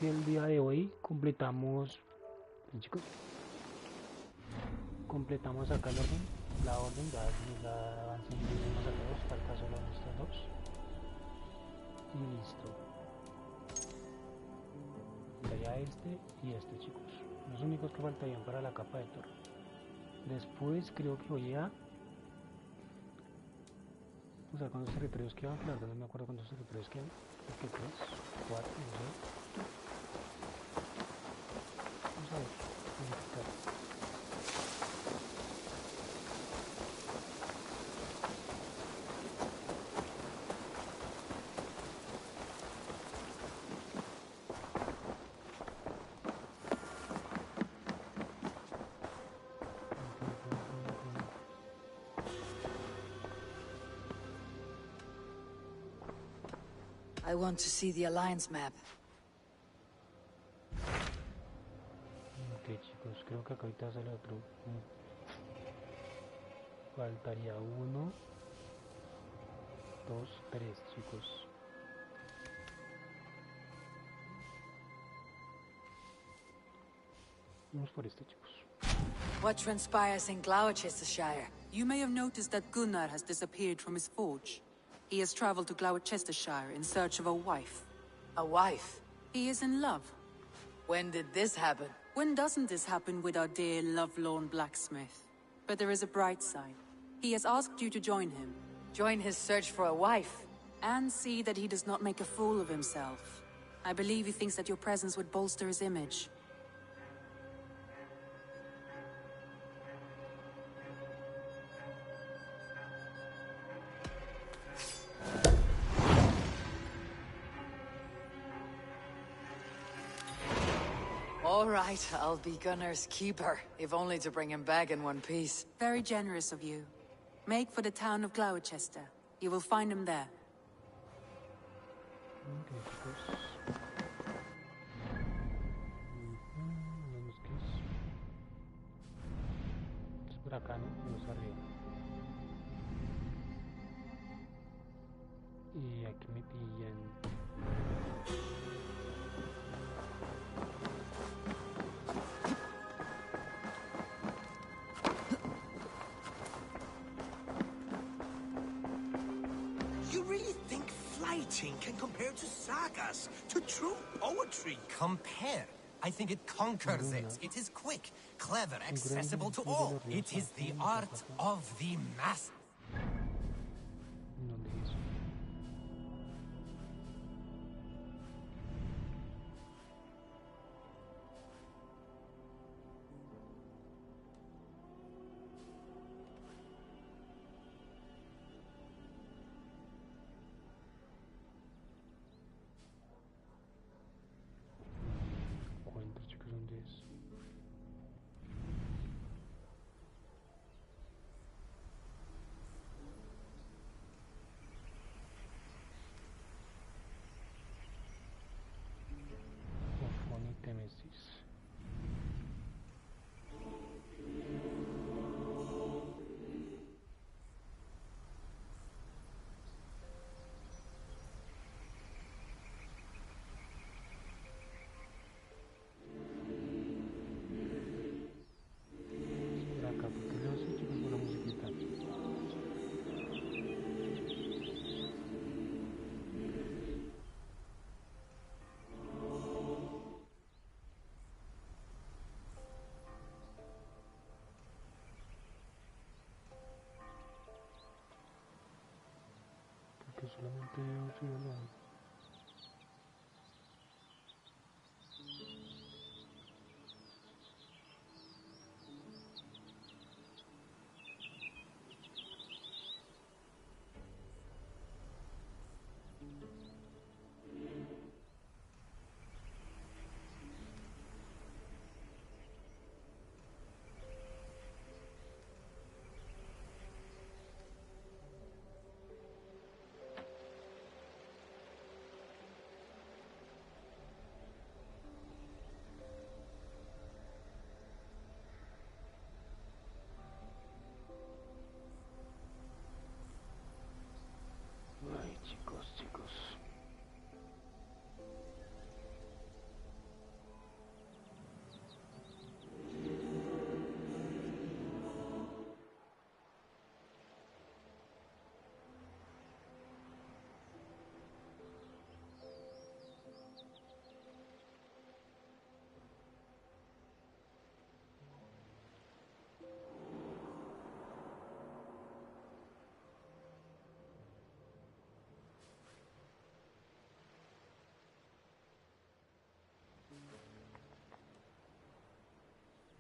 El día de hoy completamos, chicos, completamos acá la orden, ya avancemos a todos, falta solo estos dos y listo. Faltaría este y este, chicos, los únicos que faltarían para la capa de torre. Después creo que voy a usar cuántos territorios quedan, la verdad no me acuerdo cuántos territorios quedan, creo que 3, 4, no sé. Vamos a ver, verificar. I want to see the Alliance map. Ok, chicos, creo que acá ahorita sale otro. Faltaría 1, 2, 3, chicos. Vamos por este, chicos. What transpires in Gloucestershire? You may have noticed that Gunnar has disappeared from his forge. He has traveled to Gloucestershire in search of a wife. A wife? He is in love. When did this happen? When doesn't this happen with our dear lovelorn blacksmith? But there is a bright side. He has asked you to join him. Join his search for a wife? And see that he does not make a fool of himself. I believe he thinks that your presence would bolster his image. All right, I'll be Gunnar's keeper, if only to bring him back in one piece. Very generous of you. Make for the town of Gloucester. You will find him there. Ok, chicos. Vemos que es por acá, ¿no? Vamos arriba. Y aquí me pillan. You really think flighting can compare to sagas, to true poetry? Compare? I think it conquers it. It is quick, clever, accessible to all. It is the art of the mass. ¿Dónde es? Encuentro, chicos, ¿dónde es? Ofoni Temesis. Por acá, porque no sé, chicos, por la musiquita. Porque solamente veo frío, no.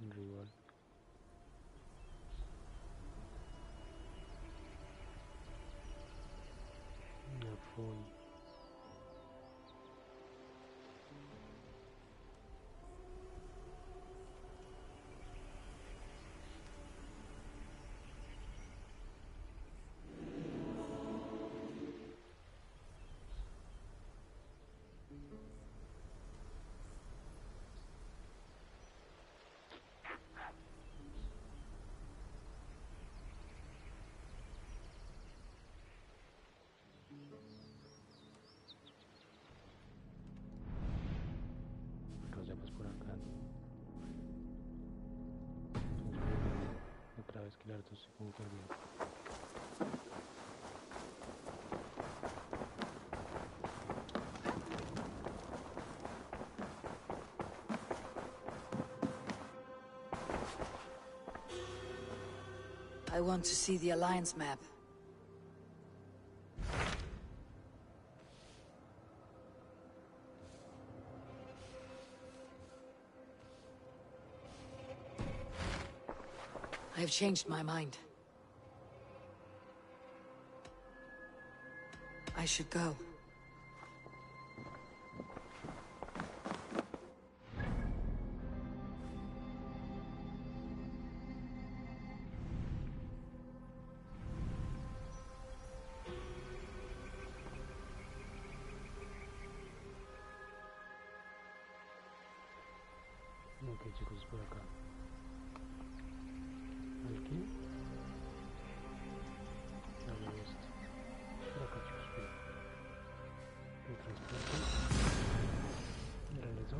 un rival. Una phone. Pasemos por acá. Otra vez que el harto estoy como perdido. I want to see the Alliance map. I have changed my mind. I should go. Ok, chicos, por acá. Aquí. A ver esto. Por acá, chicos, por acá. El transporte. De regreso.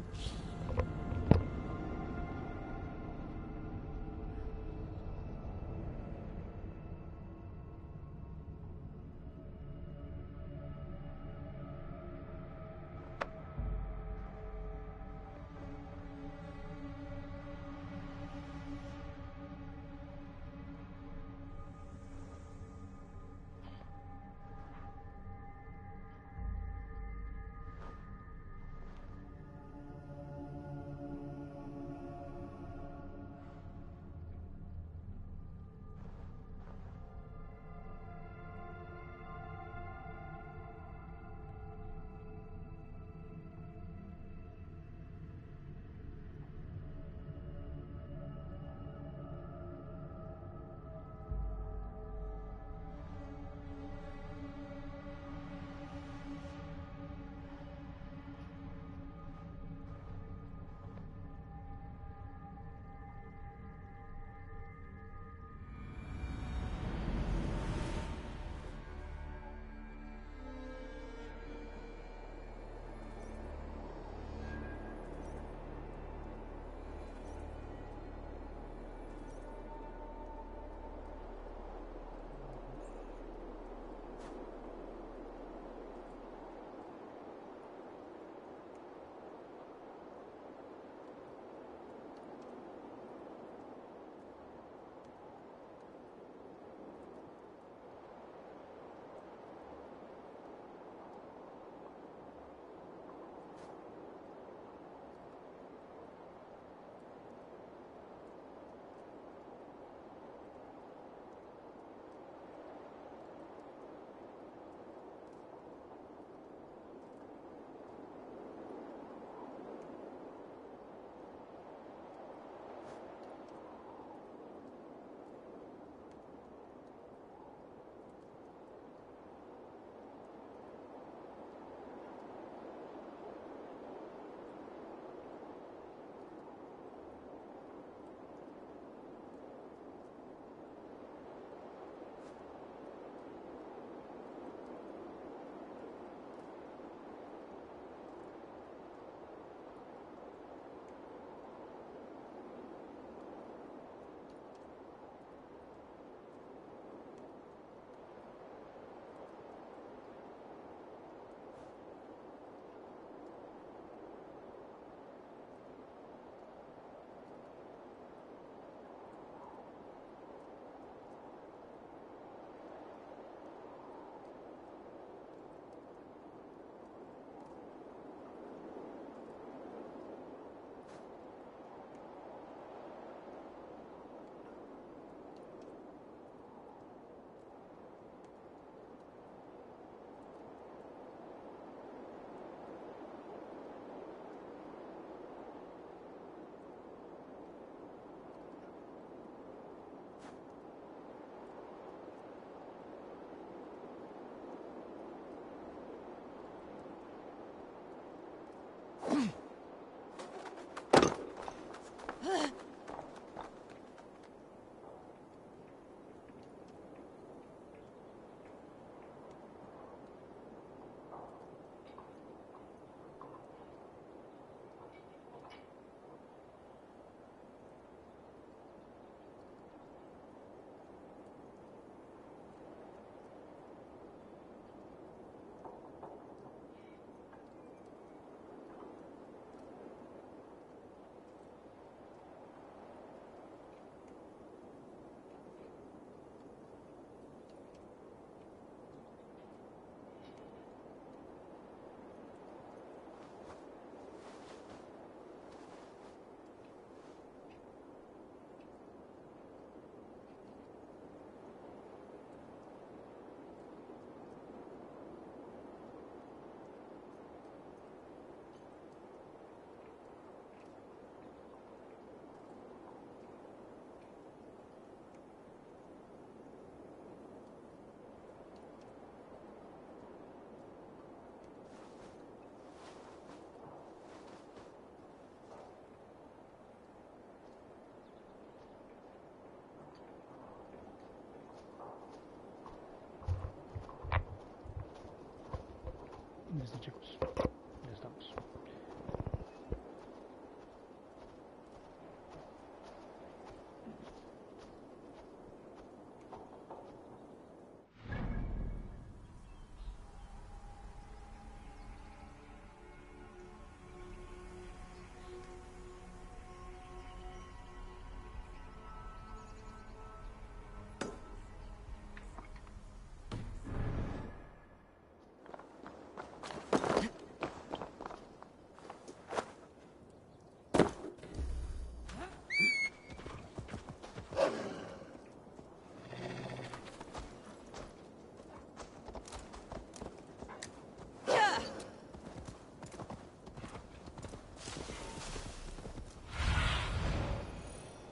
Listo, chicos. Ya estamos.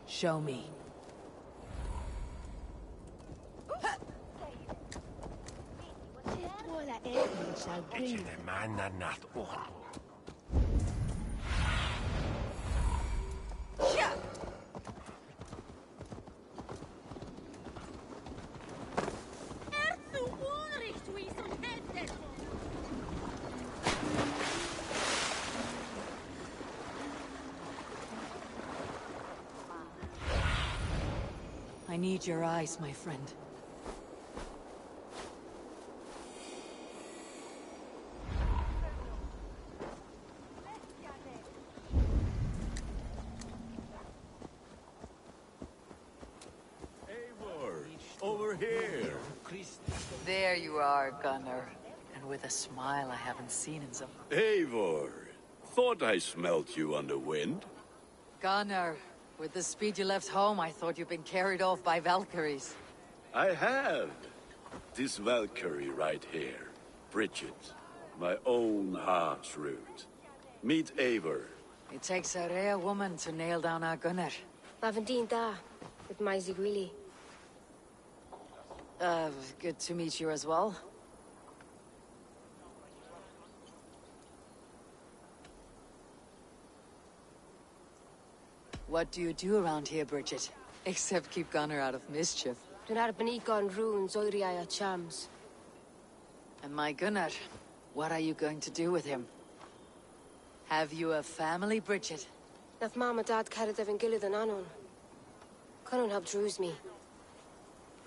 Show me. I need your eyes, my friend. Eivor, over here. There you are, Gunnar. And with a smile I haven't seen in some... Eivor, thought I smelt you on the wind. Gunnar, with the speed you left home, I thought you'd been carried off by Valkyries. I have. This Valkyrie right here, Bridget, my own heart's root. Meet Eivor. It takes a rare woman to nail down our Gunnar. Lavendine da, with my Zigrili. Good to meet you as well. What do you do around here, Bridget? Except keep Gunnar out of mischief. Dwi'n arbennig on runes oiriau a chams. And my Gunnar, what are you going to do with him? Have you a family, Bridget? Nath mam a dad cered efo'n gilydd yn anon. Connwn help drws me.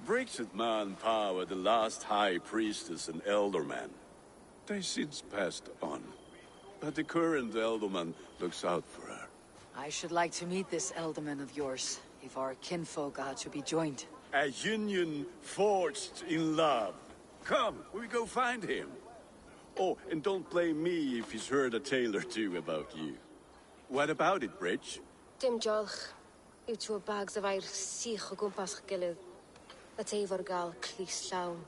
Bridget man power the last high priestess and elderman. They since passed on. But the current elderman looks out for her. I should like to meet this elderman of yours, if our kinfolk are to be joined. A union forged in love. Come, we go find him. Oh, and don't blame me if he's heard a tale or two about you. What about it, Bridge? Dim jolch. Yw tŵ bags of air sych o gwmpas ch gilydd. That efo'r gael clis llawn.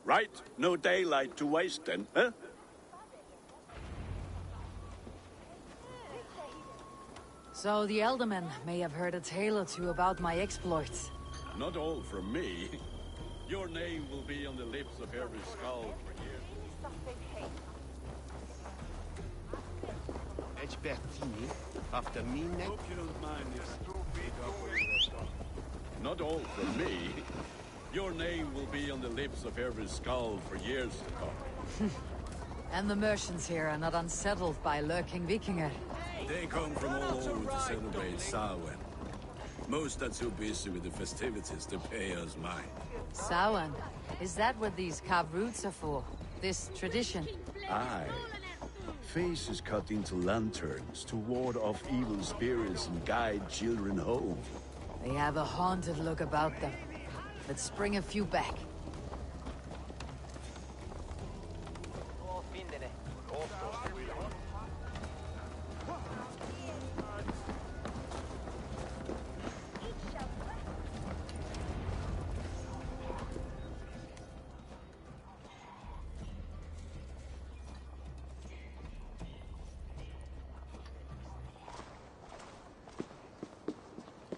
Right, no daylight to waste then, huh? So the Elderman may have heard a tale or two about my exploits. Not all from me. Your name will be on the lips of every skull for years. After me next. Hope you don't mind this. Not all from me. Your name will be on the lips of every skull for years to come. And the merchants here are not unsettled by lurking Vikinger. They come from all over to celebrate Samhain. Most are too busy with the festivities to pay us mind. Samhain? Is that what these carved roots are for? This tradition? Aye. Faces cut into lanterns to ward off evil spirits and guide children home. They have a haunted look about them. Let's bring a few back.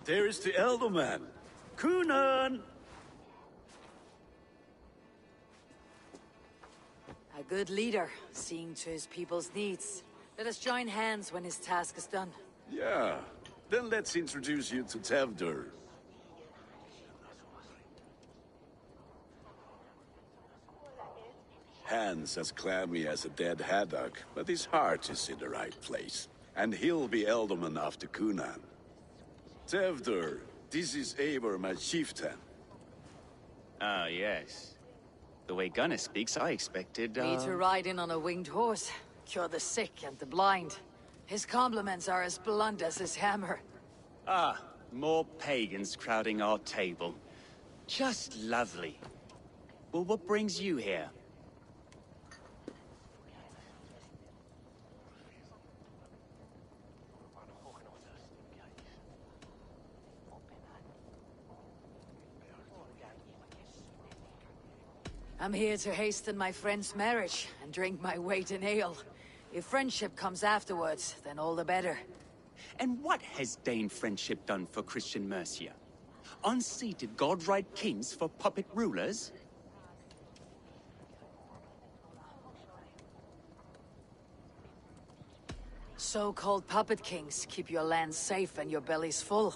There is the Elderman. Kunan! A good leader, seeing to his people's needs. Let us join hands when his task is done. Yeah. Then let's introduce you to Tevdur. Hands as clammy as a dead haddock, but his heart is in the right place. And he'll be ealdorman after Cunan. Tevder, this is Eivor, my chieftain. Ah, yes. The way Gunnar speaks, I expected, Me to ride in on a winged horse, cure the sick and the blind. His compliments are as blunt as his hammer. Ah, more pagans crowding our table. Just lovely. Well, what brings you here? I'm here to hasten my friend's marriage and drink my weight in ale. If friendship comes afterwards, then all the better. And what has Dane friendship done for Christian Mercia? Unseated godright kings for puppet rulers? So-called puppet kings keep your lands safe and your bellies full.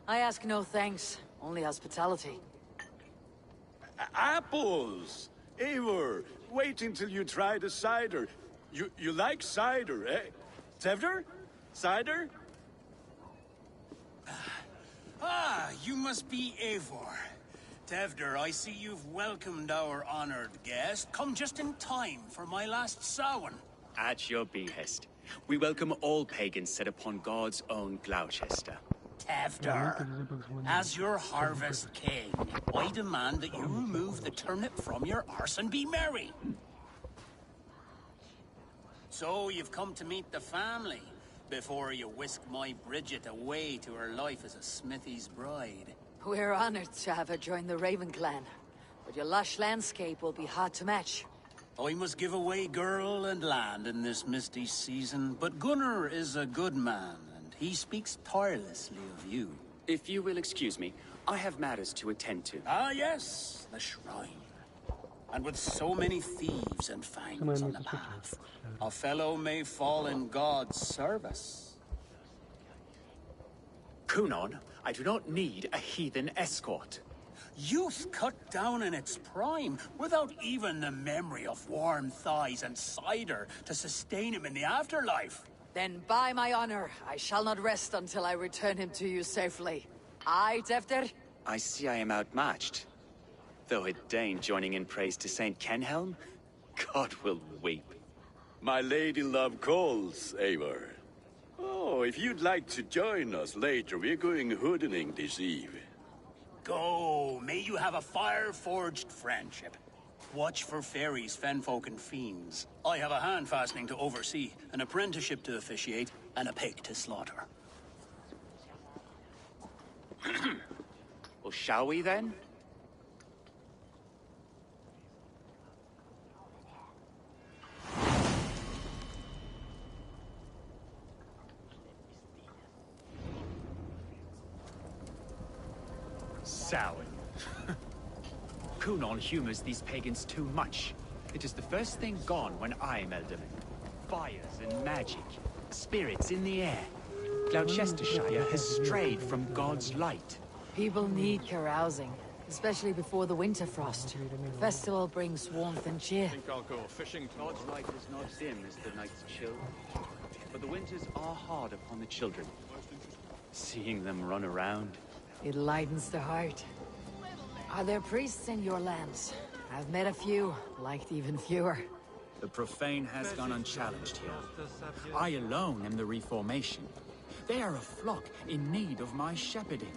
I ask no thanks, only hospitality. Apples! Eivor, wait until you try the cider. You like cider, eh? Tevder? Cider? Ah, you must be Eivor. Tevder, I see you've welcomed our honored guest. Come just in time for my last Samhain. At your behest. We welcome all pagans set upon God's own Gloucester. Tevder, as your harvest king, I demand that you remove the turnip from your arse and be merry. So you've come to meet the family, before you whisk my Bridget away to her life as a smithy's bride. We're honored to have her join the Raven clan, but your lush landscape will be hard to match. I must give away girl and land in this misty season, but Gunnar is a good man, and he speaks tirelessly of you. If you will excuse me, I have matters to attend to. Ah yes, the shrine. And with so many thieves and fangs on the path, a fellow may fall in God's service. Cunon, I do not need a heathen escort. Youth cut down in its prime, without even the memory of warm thighs and cider to sustain him in the afterlife. Then by my honor, I shall not rest until I return him to you safely. Aye, Tevder? I see I am outmatched. Though a Dane joining in praise to Saint Kenhelm, God will weep. My lady love calls, Eivor. Oh, if you'd like to join us later, we're going hoodening this eve. Go, may you have a fire-forged friendship. Watch for fairies, fenfolk, and fiends. I have a hand fastening to oversee, an apprenticeship to officiate, and a pig to slaughter. Well, shall we then? Samhain. Cunon humors these pagans too much. It is the first thing gone when I am Ealdorman. Fires and magic, spirits in the air. Gloucestershire has strayed from God's light. People need carousing, especially before the winter frost. Festival brings warmth and cheer. Think I'll go fishing. God's light is not dim as the night's chill, but the winters are hard upon the children. Seeing them run around. It lightens the heart. Are there priests in your lands? I've met a few, liked even fewer. The profane has gone unchallenged here. I alone am the reformation. They are a flock in need of my shepherding.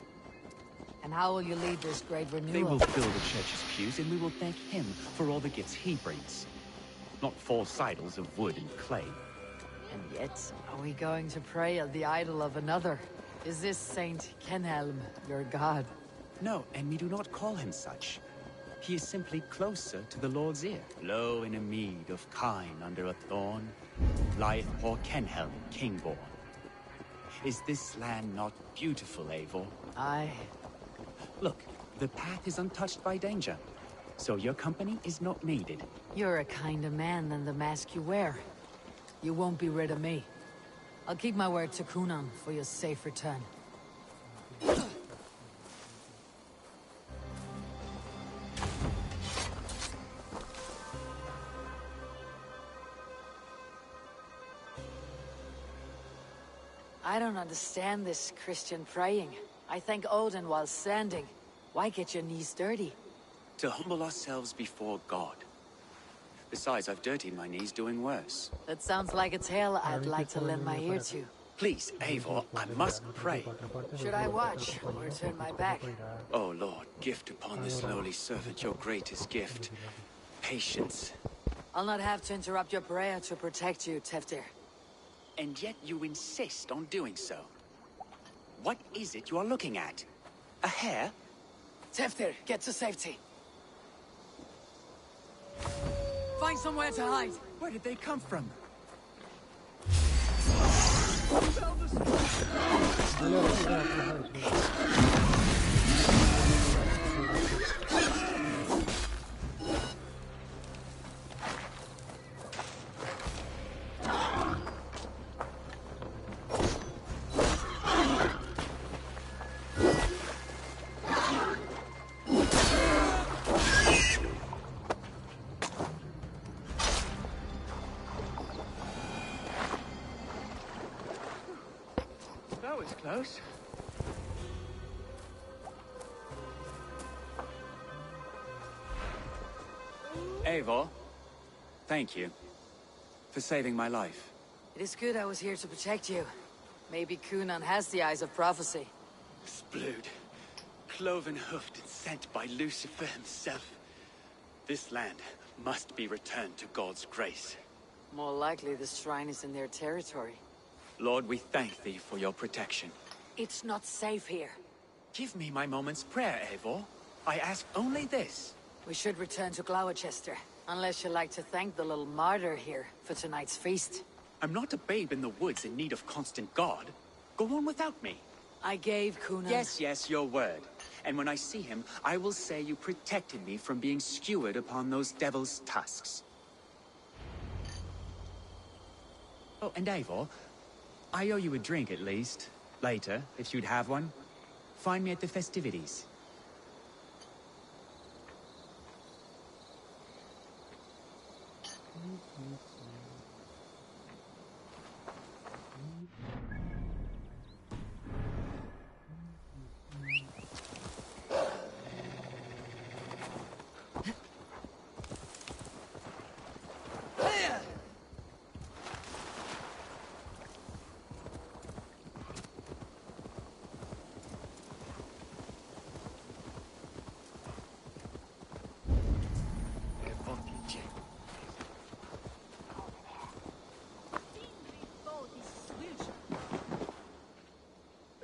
And how will you lead this great renewal? They will fill the church's pews, and we will thank him for all the gifts he brings. Not false idols of wood and clay. And yet, are we going to pray at the idol of another? Is this Saint Kenhelm your god? No, and we do not call him such. He is simply closer to the Lord's ear. Low in a mead of kine under a thorn, lieth poor Kenhelm, king-born. Is this land not beautiful, Eivor? Aye. Look, the path is untouched by danger, so your company is not needed. You're a kinder man than the mask you wear. You won't be rid of me. I'll keep my word to Cunon for your safe return. I don't understand this Christian praying. I thank Odin while standing. Why get your knees dirty? To humble ourselves before God. Besides, I've dirtied my knees doing worse. That sounds like a tale I'd like to lend my ear to. Please, Eivor, I must pray. Should I watch or turn my back? Oh Lord, gift upon this lowly servant your greatest gift. Patience. I'll not have to interrupt your prayer to protect you, Teftir. And yet you insist on doing so. What is it you are looking at? A hare? Teftir, get to safety. Find somewhere to hide. Where did they come from? That was close. Eivor, thank you for saving my life. It is good I was here to protect you. Maybe Kunan has the eyes of prophecy. Splood, cloven-hoofed and sent by Lucifer himself. This land must be returned to God's grace. More likely the shrine is in their territory. Lord, we thank thee for your protection. It's not safe here. Give me my moment's prayer, Eivor. I ask only this. We should return to Gloucester, unless you'd like to thank the little martyr here for tonight's feast. I'm not a babe in the woods in need of constant guard. Go on without me. I gave Kunan... Yes, your word. And when I see him, I will say you protected me from being skewered upon those devil's tusks. Oh, and Eivor, I owe you a drink at least. Later, if you'd have one. Find me at the festivities.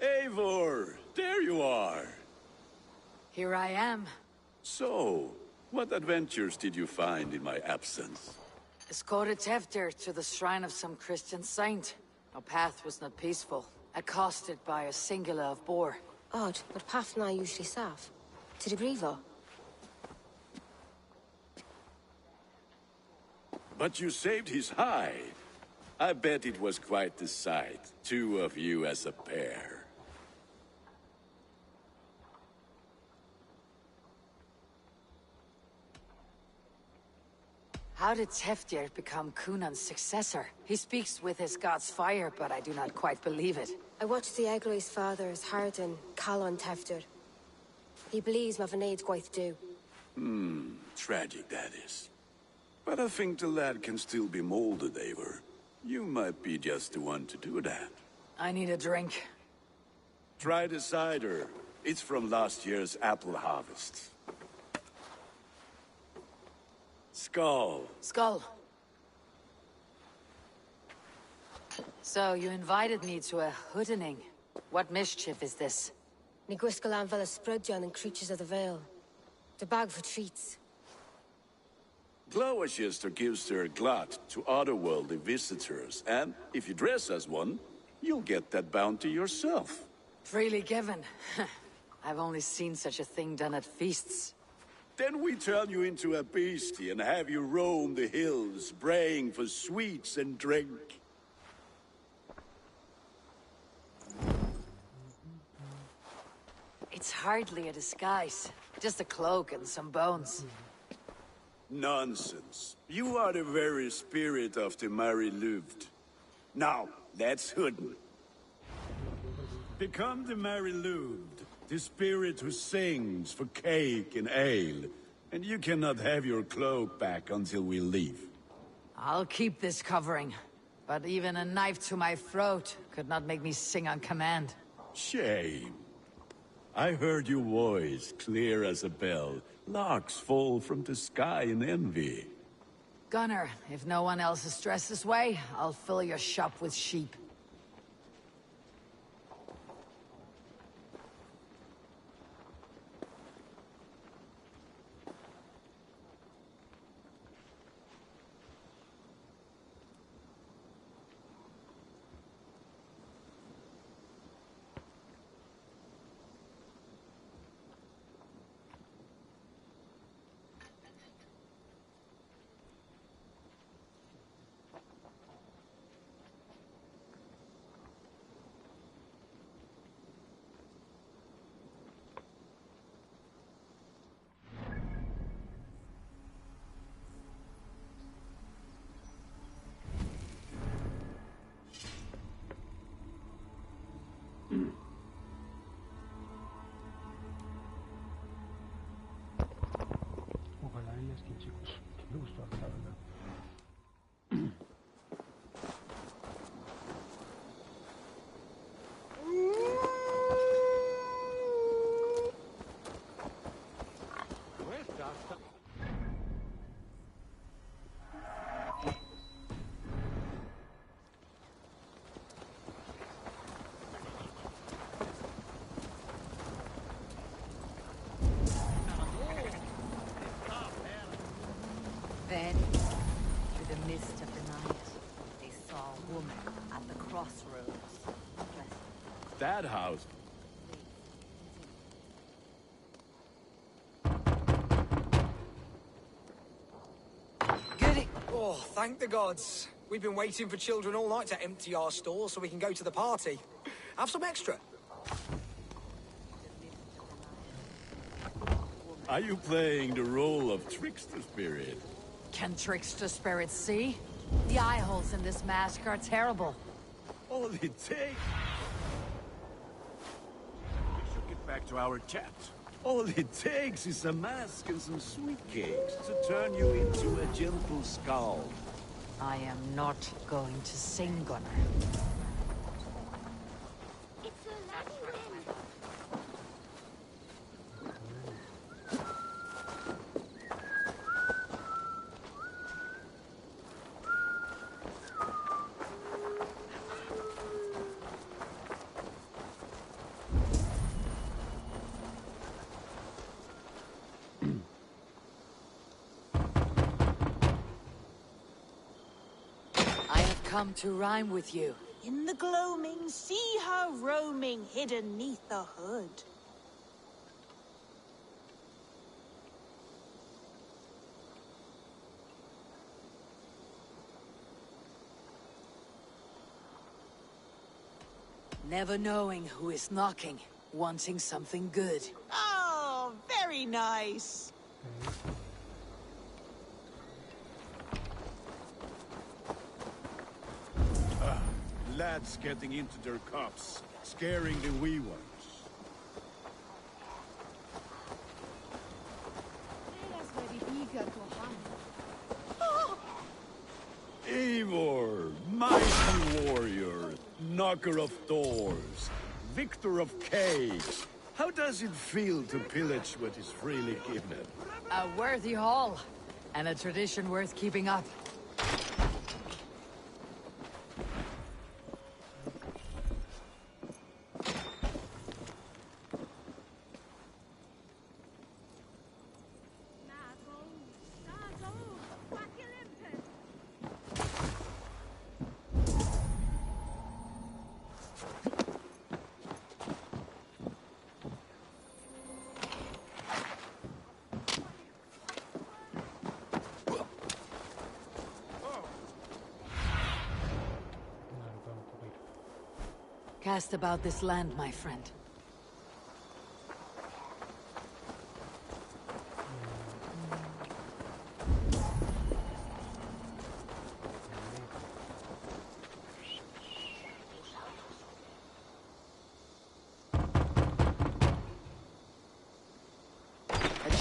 Eivor, there you are. Here I am. So, what adventures did you find in my absence? Escorted Teftir to the shrine of some Christian saint. Our path was not peaceful. Accosted by a singular of boar. Odd, but Pafna usually sav. To the Grievo. But you saved his hide. I bet it was quite the sight. Two of you as a pair. How did Teftir become Kunan's successor? He speaks with his god's fire, but I do not quite believe it. I watched the Egloi's father's Harden, Calon Teftir. He believes Mavanade quite do. Tragic that is. But I think the lad can still be molded, Eivor. You might be just the one to do that. I need a drink. Try the cider. It's from last year's apple harvest. Skull. Skull. So, you invited me to a hoodening. What mischief is this? Niguiscalan Vela Sprudjon and Creatures of the Vale. The bag for treats. Gloucester gives their glut to otherworldly visitors, and if you dress as one, you'll get that bounty yourself. Freely given. I've only seen such a thing done at feasts. Then we turn you into a beastie and have you roam the hills, braying for sweets and drink. It's hardly a disguise. Just a cloak and some bones. Nonsense. You are the very spirit of the Mary Louved. Now, let's hoodin. Become the merry lubed, the spirit who sings for cake and ale, and you cannot have your cloak back until we leave. I'll keep this covering, but even a knife to my throat could not make me sing on command. Shame. I heard your voice clear as a bell. Larks fall from the sky in envy. Gunner, if no one else is dressed this way, I'll fill your shop with sheep. Ojalá en la skin, chicos. Que me gustó harto, la verdad. Then, through the mist of the night, they saw a woman at the crossroads. That house. Goody! Oh, thank the gods. We've been waiting for children all night to empty our stores so we can go to the party. Have some extra. Are you playing the role of trickster spirit? Can trickster spirits see? The eye holes in this mask are terrible. All it takes... We should get back to our chat. All it takes is a mask and some sweet cakes to turn you into a gentle skull. I am not going to sing, Gunner. It's a lucky win. I have come to rhyme with you. In the gloaming, see her roaming hidden neath the hood. Never knowing who is knocking, wanting something good. Oh, very nice. Lads getting into their cups, scaring the wee ones. Eivor, mighty warrior, knocker of doors, victor of cakes. How does it feel to pillage what is freely given? A worthy haul, and a tradition worth keeping up. Cast about this land, my friend.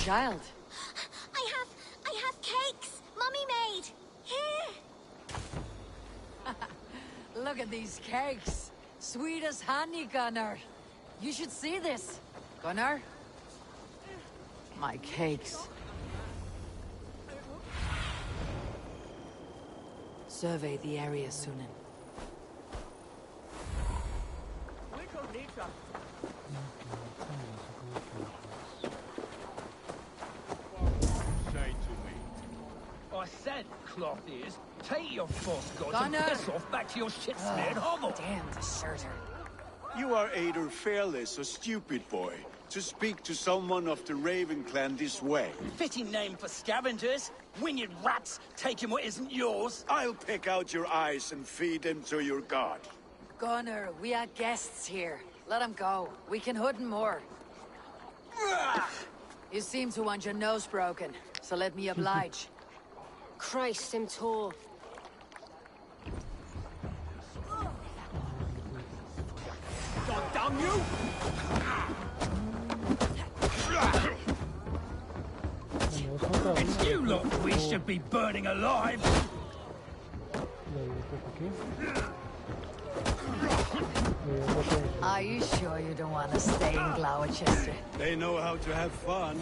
child. I have cakes. Mummy made. Here. Look at these cakes. Sweet as honey, Gunnar. You should see this. Gunnar? My cakes. Survey the area, Sunan. I said, cloth ears, take your false gods Gunnar! and piss off back to your shit-smeared hovel. Damn deserter. You are either fearless or stupid, boy, to speak to someone of the Raven clan this way. Fitting name for scavengers. Winged rats taking what isn't yours. I'll pick out your eyes and feed them to your god. Gunnar, we are guests here. Let him go. We can hood him more. You seem to want your nose broken, so let me oblige. Christ, him tall. God damn you! It's you lot we should be burning alive! Are you sure you don't want to stay in Gloucester? They know how to have fun.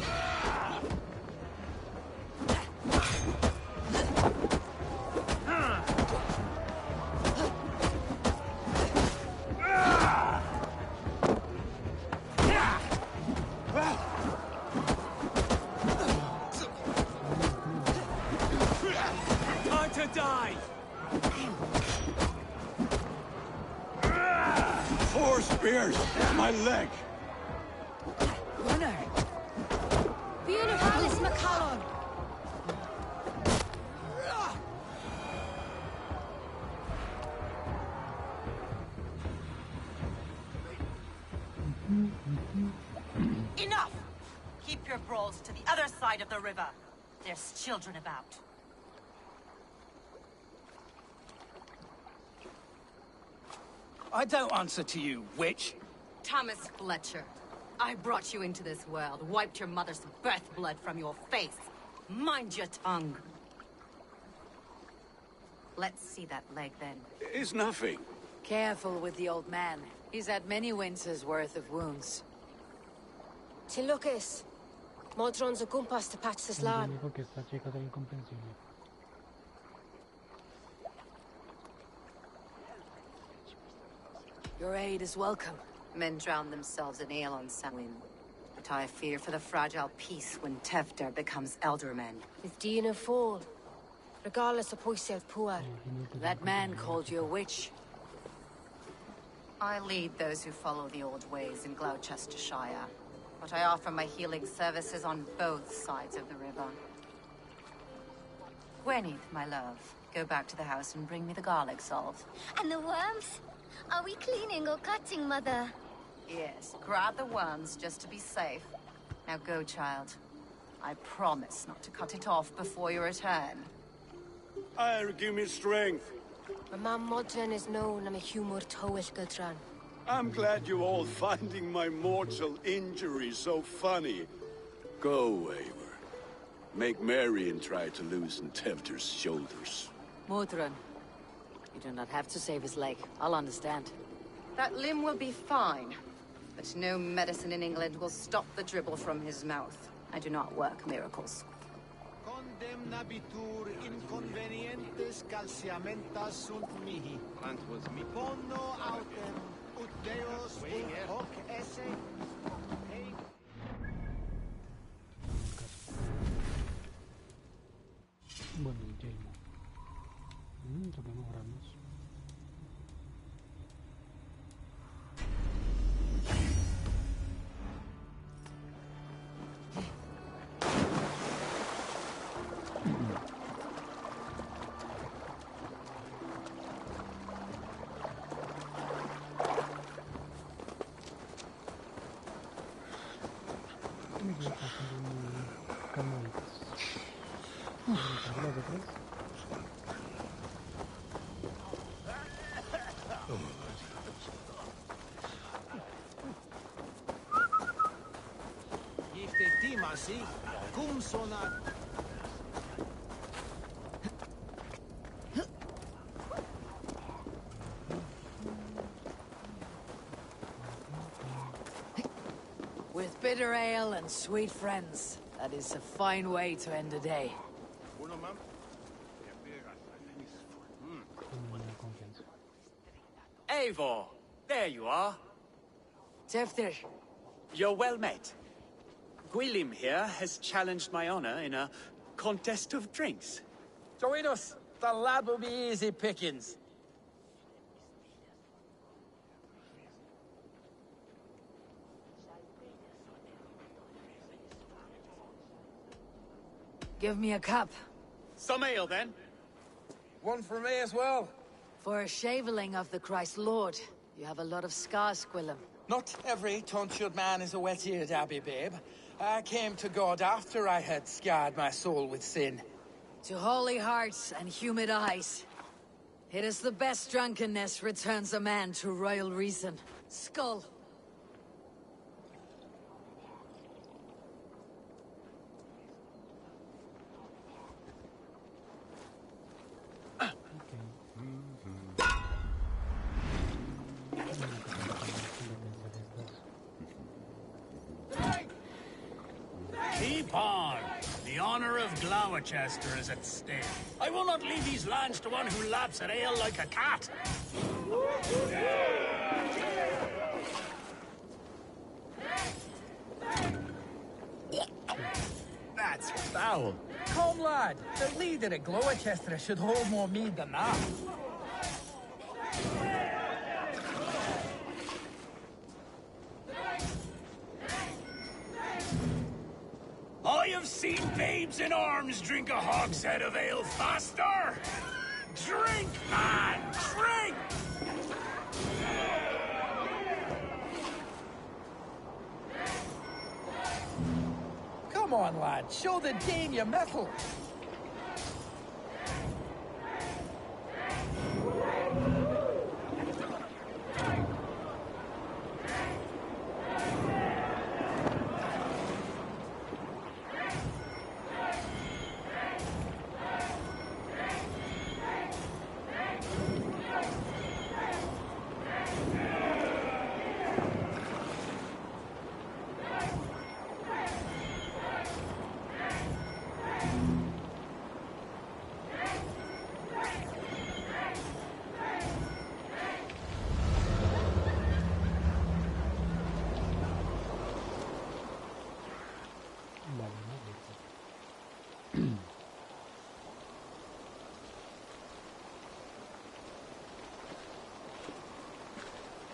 Time to die! 4 spears! My leg! Gunnar! Beautiful, McCallum. Enough! Keep your brawls to the other side of the river. There's children about. I don't answer to you, witch. Thomas Fletcher, I brought you into this world, wiped your mother's birth blood from your face. Mind your tongue. Let's see that leg, then. It's nothing. Careful with the old man. He's had many winters' worth of wounds. Tilukis. Modron's a gumpas to patch this lad. Your aid is welcome. Men drown themselves in ale on Samhain. But I fear for the fragile peace when Tevder becomes eldermen. If Dina fall, regardless of Poisel Puar. That man called you a witch. I lead those who follow the old ways in Gloucestershire. But I offer my healing services on both sides of the river. Gweneth, my love, go back to the house and bring me the garlic salt. And the worms? Are we cleaning or cutting, Mother? Yes, grab the worms just to be safe. Now go, child. I promise not to cut it off before your return. Give me strength. My mam Modron is known I'm a humor towish Gudran. I'm glad you all finding my mortal injury so funny. Go, Eivor. Make merry and try to loosen Tevder's shoulders. Modron, you do not have to save his leg. I'll understand. That limb will be fine. But no medicine in England will stop the dribble from his mouth. I do not work miracles. Condemnabitur inconvenientes calciamentas sunt mihi. Pono autem ut Deus ut hoc esse. Bueno, Yelmo. Toca mejorarnos. Gifte timasi, Cum sonat. With bitter ale and sweet friends, that is a fine way to end a day. Eivor, there you are. Tefter. You're well met. Gwilym here has challenged my honor in a contest of drinks. Join us. The lad will be easy pickings. Give me a cup. Some ale, then. One for me as well. For a shaveling of the Christ Lord, you have a lot of scars, Gwilym. Not every tonsured man is a wet-eared abbey, babe. I came to God after I had scarred my soul with sin. To holy hearts and humid eyes. It is the best drunkenness returns a man to royal reason. Skull. Keep on. The honor of Gloucester is at stake. I will not leave these lands to one who laps at ale like a cat. That's foul. Come, lad. The leader of Gloucester should hold more mead than that. I have seen babes in arms drink a hogshead of ale faster! Drink, man! Drink! Come on, lad. Show the Dane your mettle.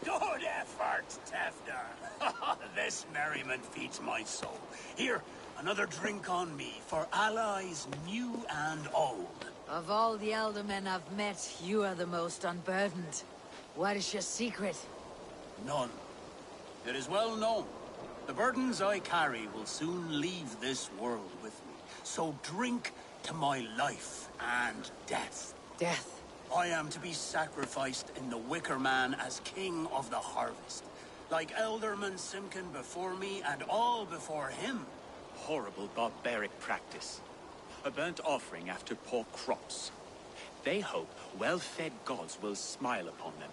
Good effort, Tefter. This merriment feeds my soul. Here, another drink on me for allies new and old. Of all the elder men I've met, you are the most unburdened. What is your secret? None. It is well known. The burdens I carry will soon leave this world with me. So drink to my life and death. Death? I am to be sacrificed in the Wicker Man as king of the harvest. Like Elderman Simkin before me and all before him. Horrible barbaric practice. A burnt offering after poor crops. They hope well-fed gods will smile upon them.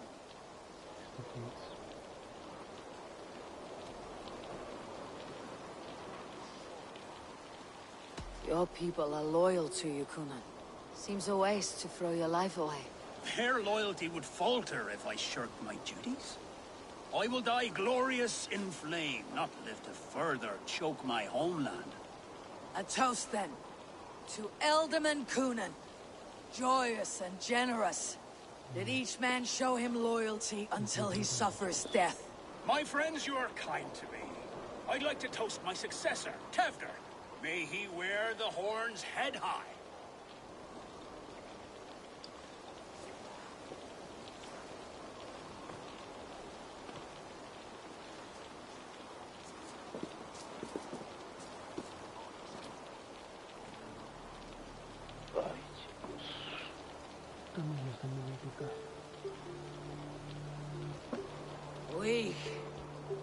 Your people are loyal to you, Kunan. Seems a waste to throw your life away. Their loyalty would falter if I shirked my duties. I will die glorious in flame, not live to further choke my homeland. A toast, then. To Elderman Kunan. Joyous and generous. Let each man show him loyalty until he suffers death. My friends, you are kind to me. I'd like to toast my successor, Tefter. May he wear the horns head high.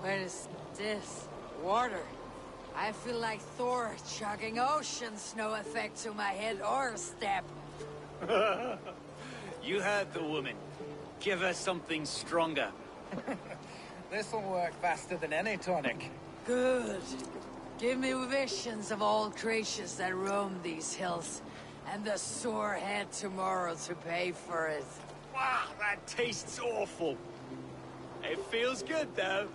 Where is this? Water? I feel like Thor chugging ocean snow effect to my head or step. You heard the woman. Give her something stronger. This'll work faster than any tonic. Good. Give me visions of all creatures that roam these hills, and the sore head tomorrow to pay for it. Wow, that tastes awful. It feels good, though.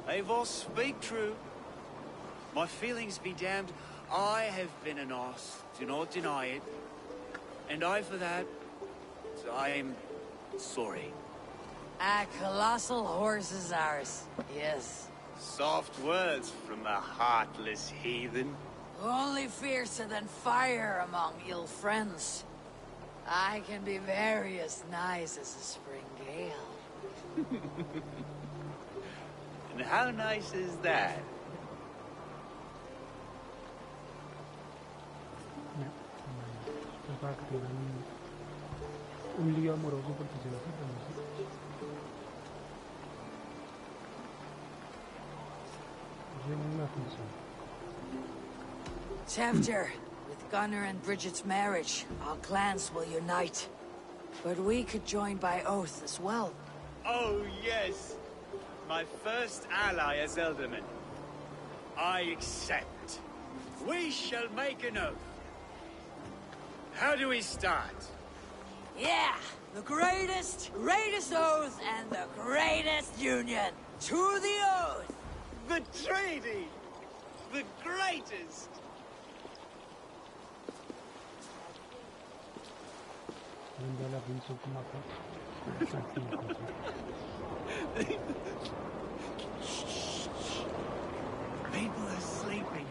Eivor, speak true. My feelings be damned. I have been an arse, do not deny it. And I, for that, I am sorry. A colossal horse is ours, yes. Soft words from the heartless heathen. Only fiercer than fire among ill friends. I can be very as nice as a spring gale. And how nice is that? Para que tengan un lío amoroso porque se lo quitan, ¿no? Una función. Tefter, with Gunnar and Bridget's marriage, our clans will unite. But we could join by oath as well. Oh, yes. My first ally as Elderman. I accept. We shall make an oath. How do we start? Yeah! The greatest oath and the greatest union! To the oath! The treaty! The greatest! People are sleeping.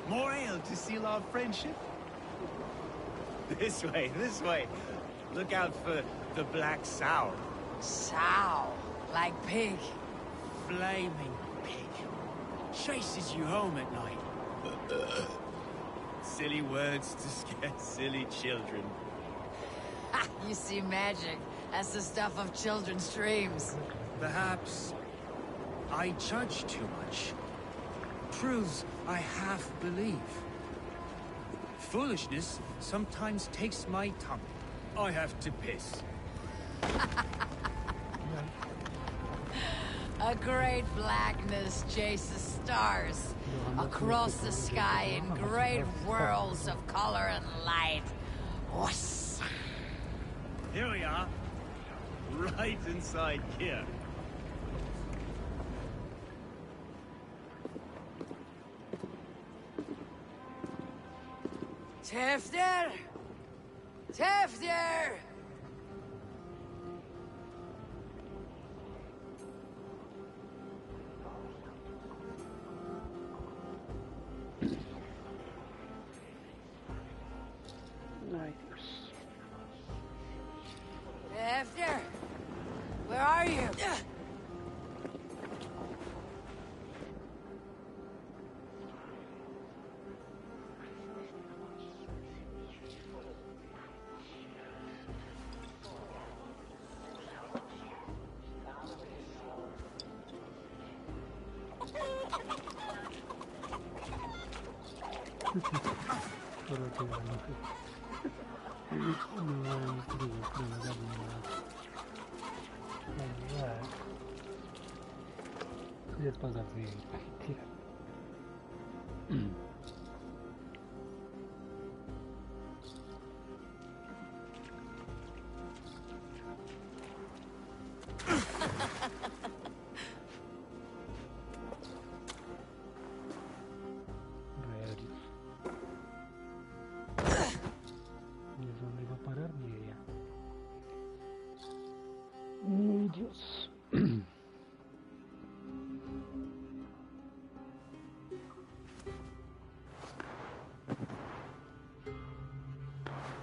More ale to seal our friendship? This way, this way. Look out for the black sow. Sow? Like pig? Flaming pig. Chases you home at night. Silly words to scare silly children. Ha! You see magic. That's the stuff of children's dreams. Perhaps I judge too much. Truths I half believe. Foolishness sometimes takes my tongue. I have to piss. A great blackness chases stars across the sky in great whirls of color and light. Whoosh. Here we are. Right inside here. Tefter! Tefter! Tefter! Where are you? Es pasarse de tira. ¿Dónde iba a parar? Ni idea. Ay, Dios.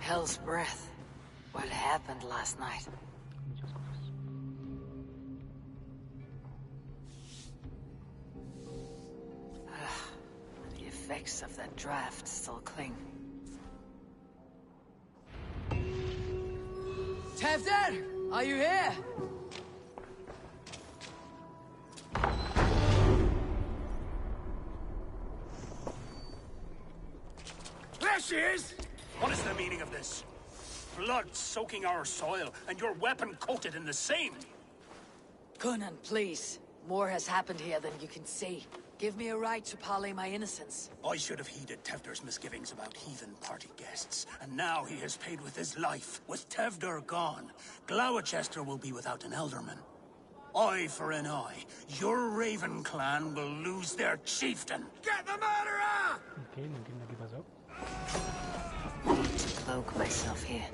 Hell's breath. What happened last night? The effects of that draft still cling. Tefter! Are you here? ashes? What is the meaning of this? Blood soaking our soil, and your weapon coated in the same. Coonan, please. More has happened here than you can see. Give me a right to parley my innocence. I should have heeded Tevder's misgivings about heathen party guests, and now he has paid with his life. With Tevder gone, Gloucester will be without an elderman. Eye for an eye. Your Raven clan will lose their chieftain. Get the murderer! Ok, no entiendo qué pasó. I need to cloak myself here.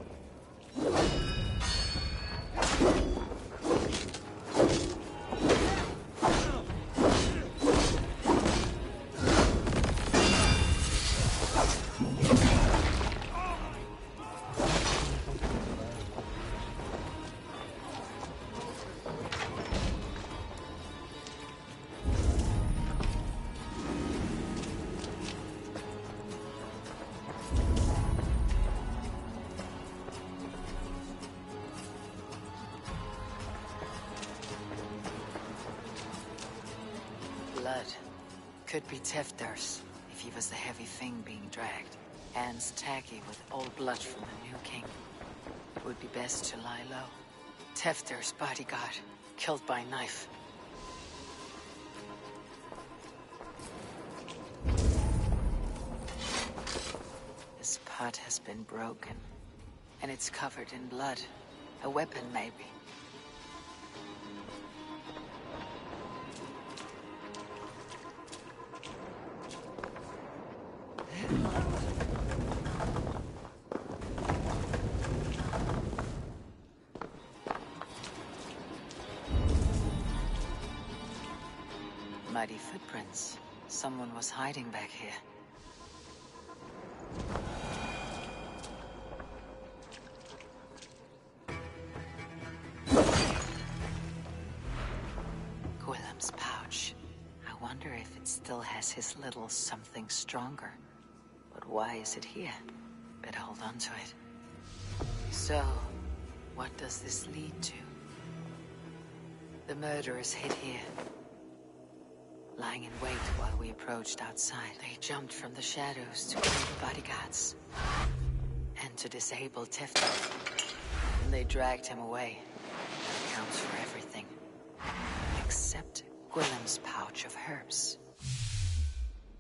Blood. Could be Tefder's, if he was the heavy thing being dragged. Hands tacky with old blood from the new king. It would be best to lie low. Tefder's bodyguard, killed by knife. This pot has been broken, and it's covered in blood. A weapon, maybe. Muddy footprints. Someone was hiding back here. Gwillem's pouch. I wonder if it still has his little something stronger. But why is it here? Better hold on to it. So, what does this lead to? The murderers hid here. Lying in wait while we approached outside. They jumped from the shadows to kill the bodyguards. And to disable Tefter. And they dragged him away. That accounts for everything. Except Gwillem's pouch of herbs.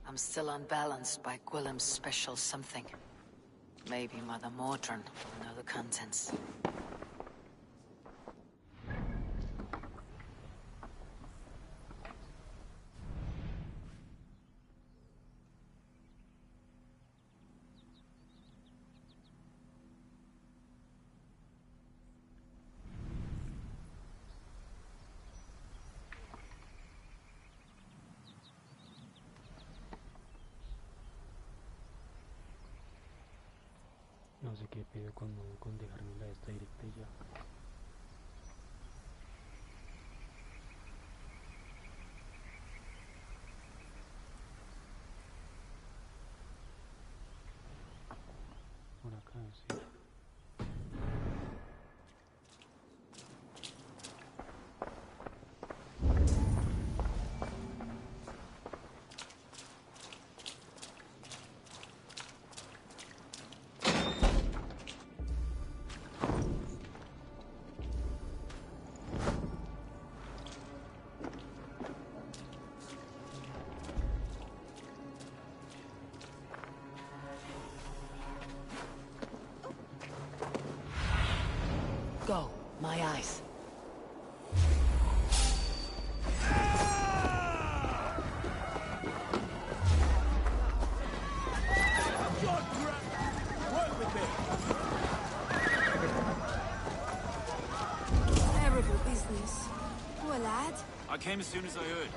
I'm still unbalanced by Gwillem's special something. Maybe Mother Mordrin will know the contents. No sé qué pedo con dejarme la esta directa y ya. Por acá, sí. Go, my eyes. Terrible business. Poor lad. I came as soon as I heard.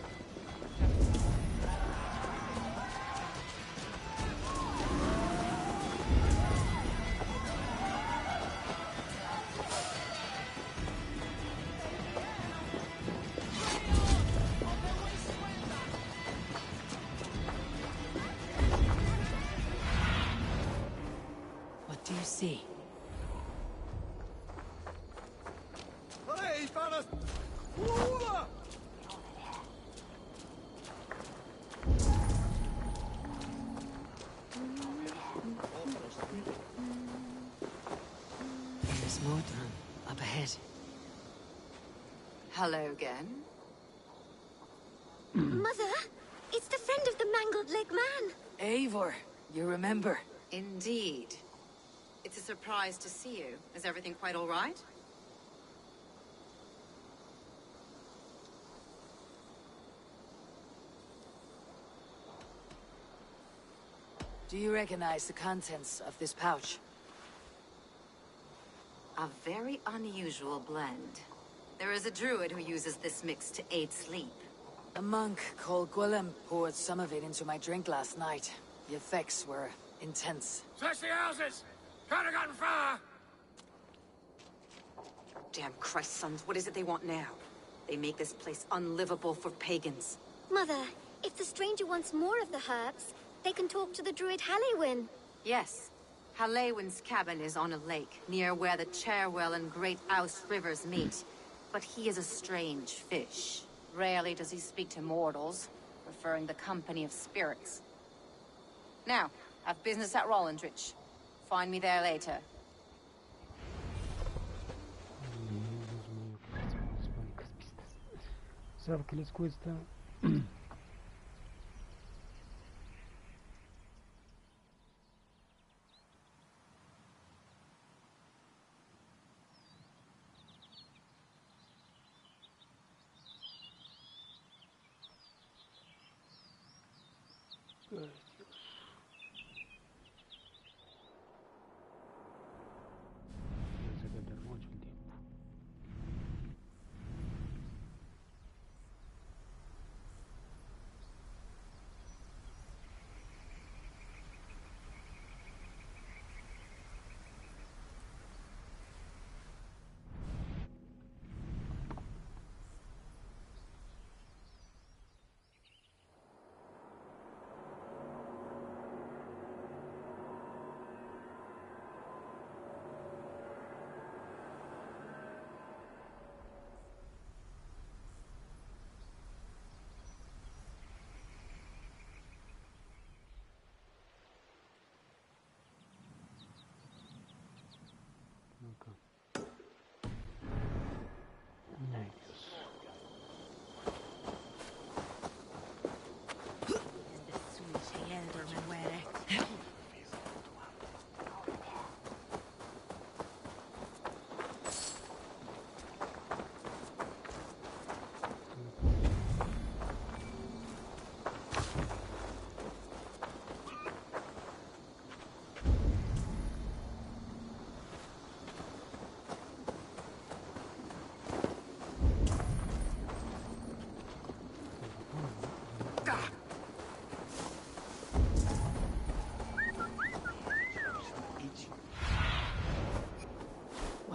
What do you see? Hey, he found us! Hello again. Mother, it's the friend of the mangled leg man. Eivor, you remember? Indeed. It's a surprise to see you. Is everything quite all right? Do you recognize the contents of this pouch? A very unusual blend. There is a druid who uses this mix to aid sleep. A monk called Gwilym poured some of it into my drink last night. The effects were intense. Search the houses! Can't have gotten far! Damn Christ, sons, what is it they want now? They make this place unlivable for pagans. Mother, if the stranger wants more of the herbs, they can talk to the druid Halewyn. Yes. Halewyn's cabin is on a lake, near where the Cherwell and Great Ouse rivers meet. But he is a strange fish. Rarely does he speak to mortals, preferring the company of spirits. Now, I've business at Rollandrich. Find me there later. Sabe que les cuesta.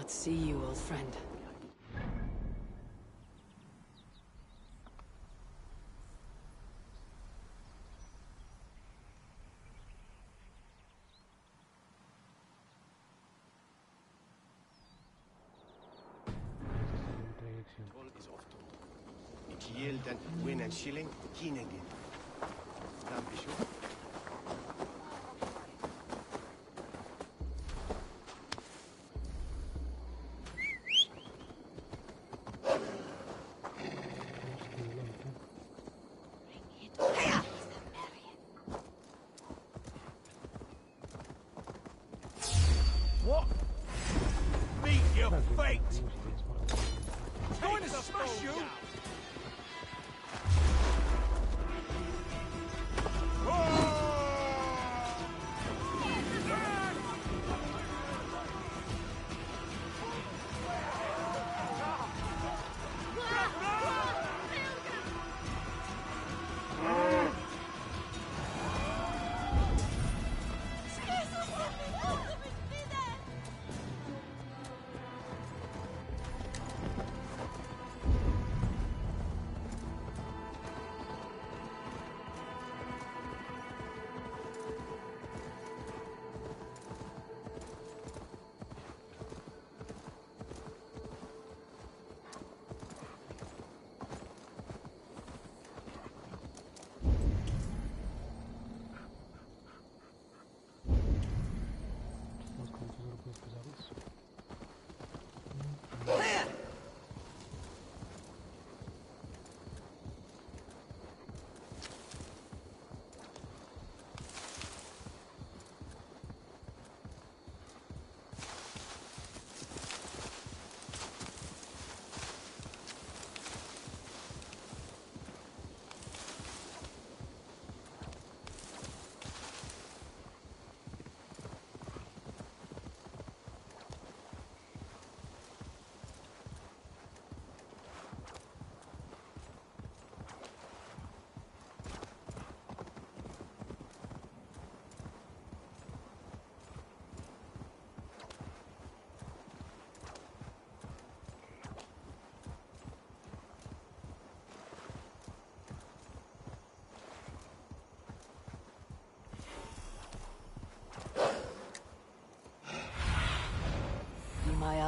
See you, old friend. Is off to. It yield and win and shilling, keen again. Dankeschön. What? Meet your fate! Going to smash you! Oh!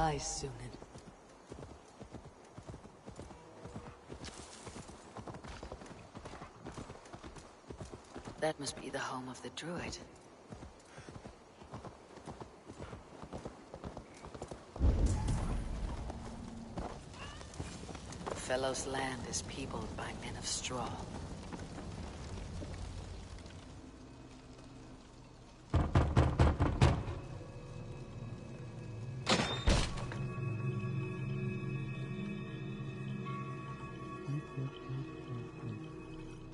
wise, Sunan. That must be the home of the druid. Fellow's land is peopled by men of straw.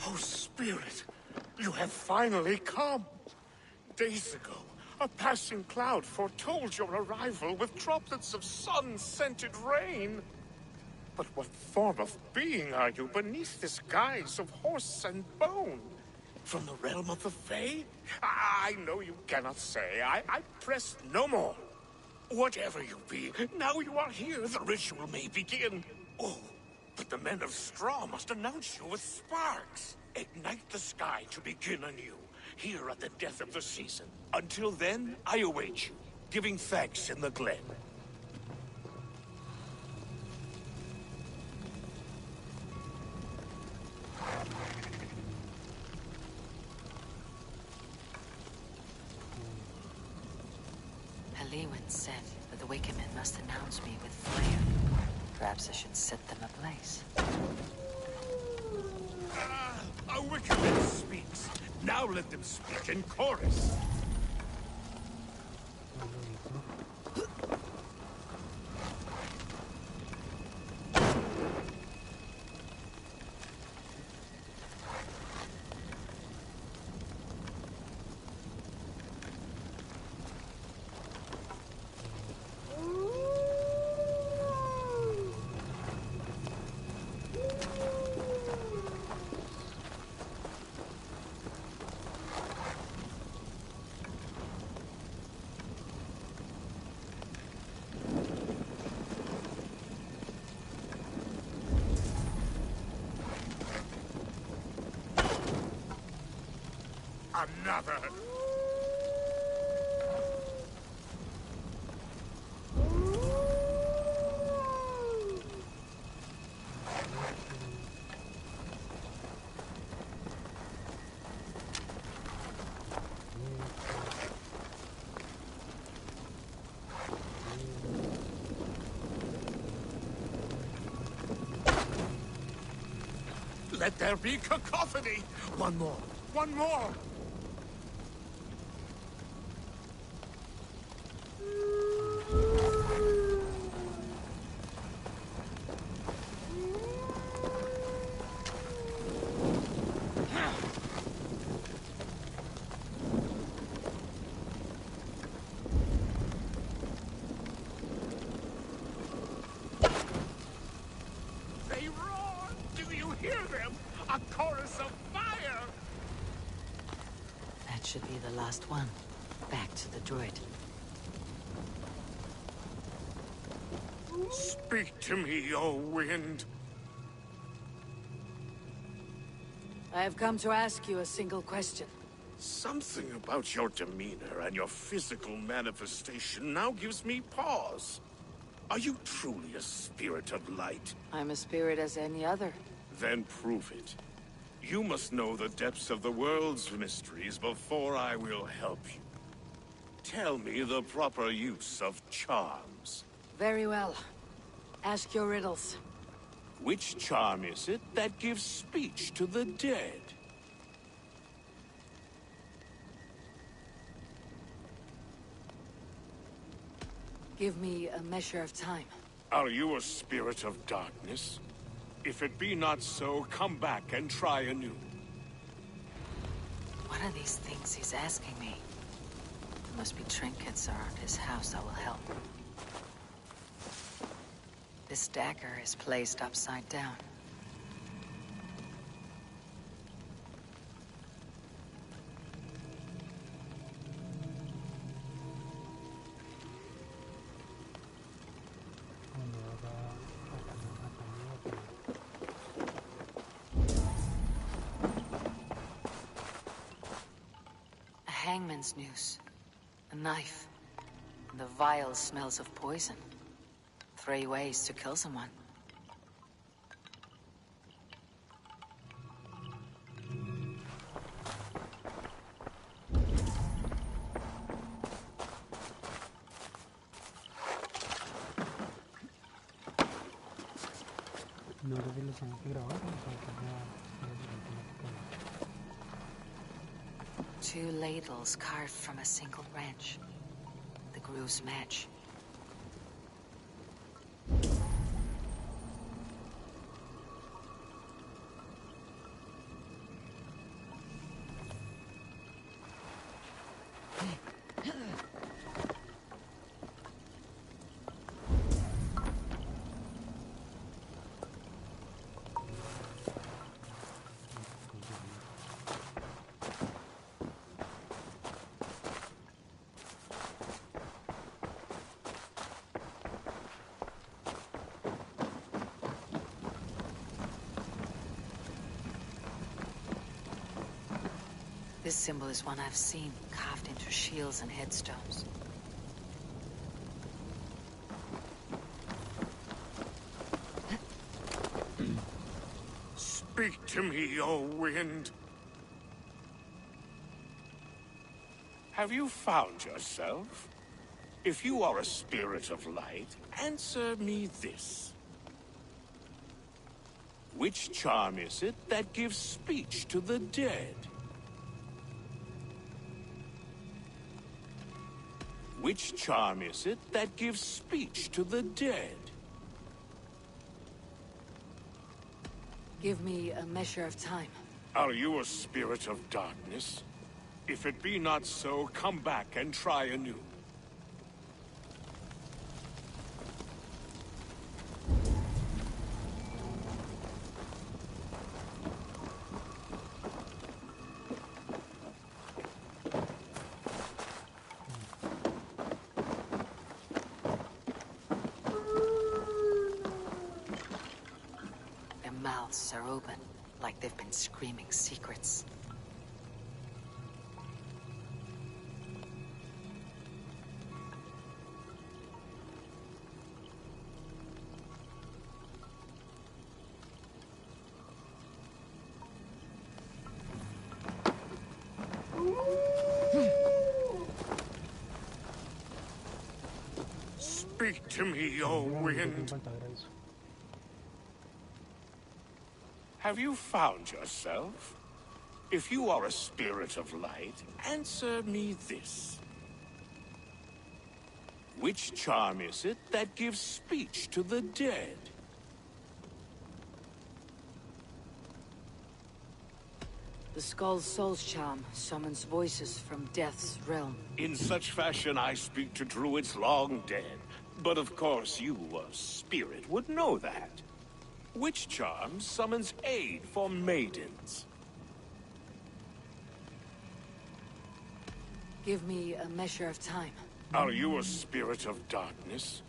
Oh, Spirit, you have finally come. Days ago, a passing cloud foretold your arrival with droplets of sun-scented rain. But what form of being are you beneath this guise of horse and bone? From the realm of the Fae? I know you cannot say. I press no more. Whatever you be, now you are here, the ritual may begin. Oh, but the men of straw must announce you with sparks. Ignite the sky to begin anew, here at the death of the season. Until then, I await you, giving thanks in the glen. Halewin said that the Wicker Men must announce me with fire. Perhaps I should set them ablaze. A Wicker Man speaks. Now let them speak in chorus. Another. Let there be cacophony! One more! One more! They roar! Do you hear them? A chorus of fire! That should be the last one. Back to the druid. Speak to me, O wind. I have come to ask you a single question. Something about your demeanor and your physical manifestation now gives me pause. Are you truly a spirit of light? I'm a spirit as any other. Then prove it. You must know the depths of the world's mysteries before I will help you. Tell me the proper use of charms. Very well. Ask your riddles. Which charm is it that gives speech to the dead? Give me a measure of time. Are you a spirit of darkness? If it be not so, come back and try anew. What are these things he's asking me? There must be trinkets around his house that will help. This dagger is placed upside down. A hangman's noose. A knife. And the vile smells of poison. 3 ways to kill someone. No sé si los tengo que grabar o los tengo que grabar automáticamente. 2 ladles carved from a single wrench. The grooves match. This symbol is one I've seen, carved into shields and headstones. Speak to me, O wind. Have you found yourself? If you are a spirit of light, answer me this. Which charm is it that gives speech to the dead? Which charm is it that gives speech to the dead? Give me a measure of time. Are you a spirit of darkness? If it be not so, come back and try anew. Their mouths are open, like they've been screaming secrets. Speak to me, O wind. Have you found yourself? If you are a spirit of light, answer me this. Which charm is it that gives speech to the dead? The Skull's Soul's charm summons voices from Death's realm. In such fashion I speak to druids long dead. But of course you, a spirit, would know that. Which charm summons aid for maidens? Give me a measure of time. Are you a spirit of darkness?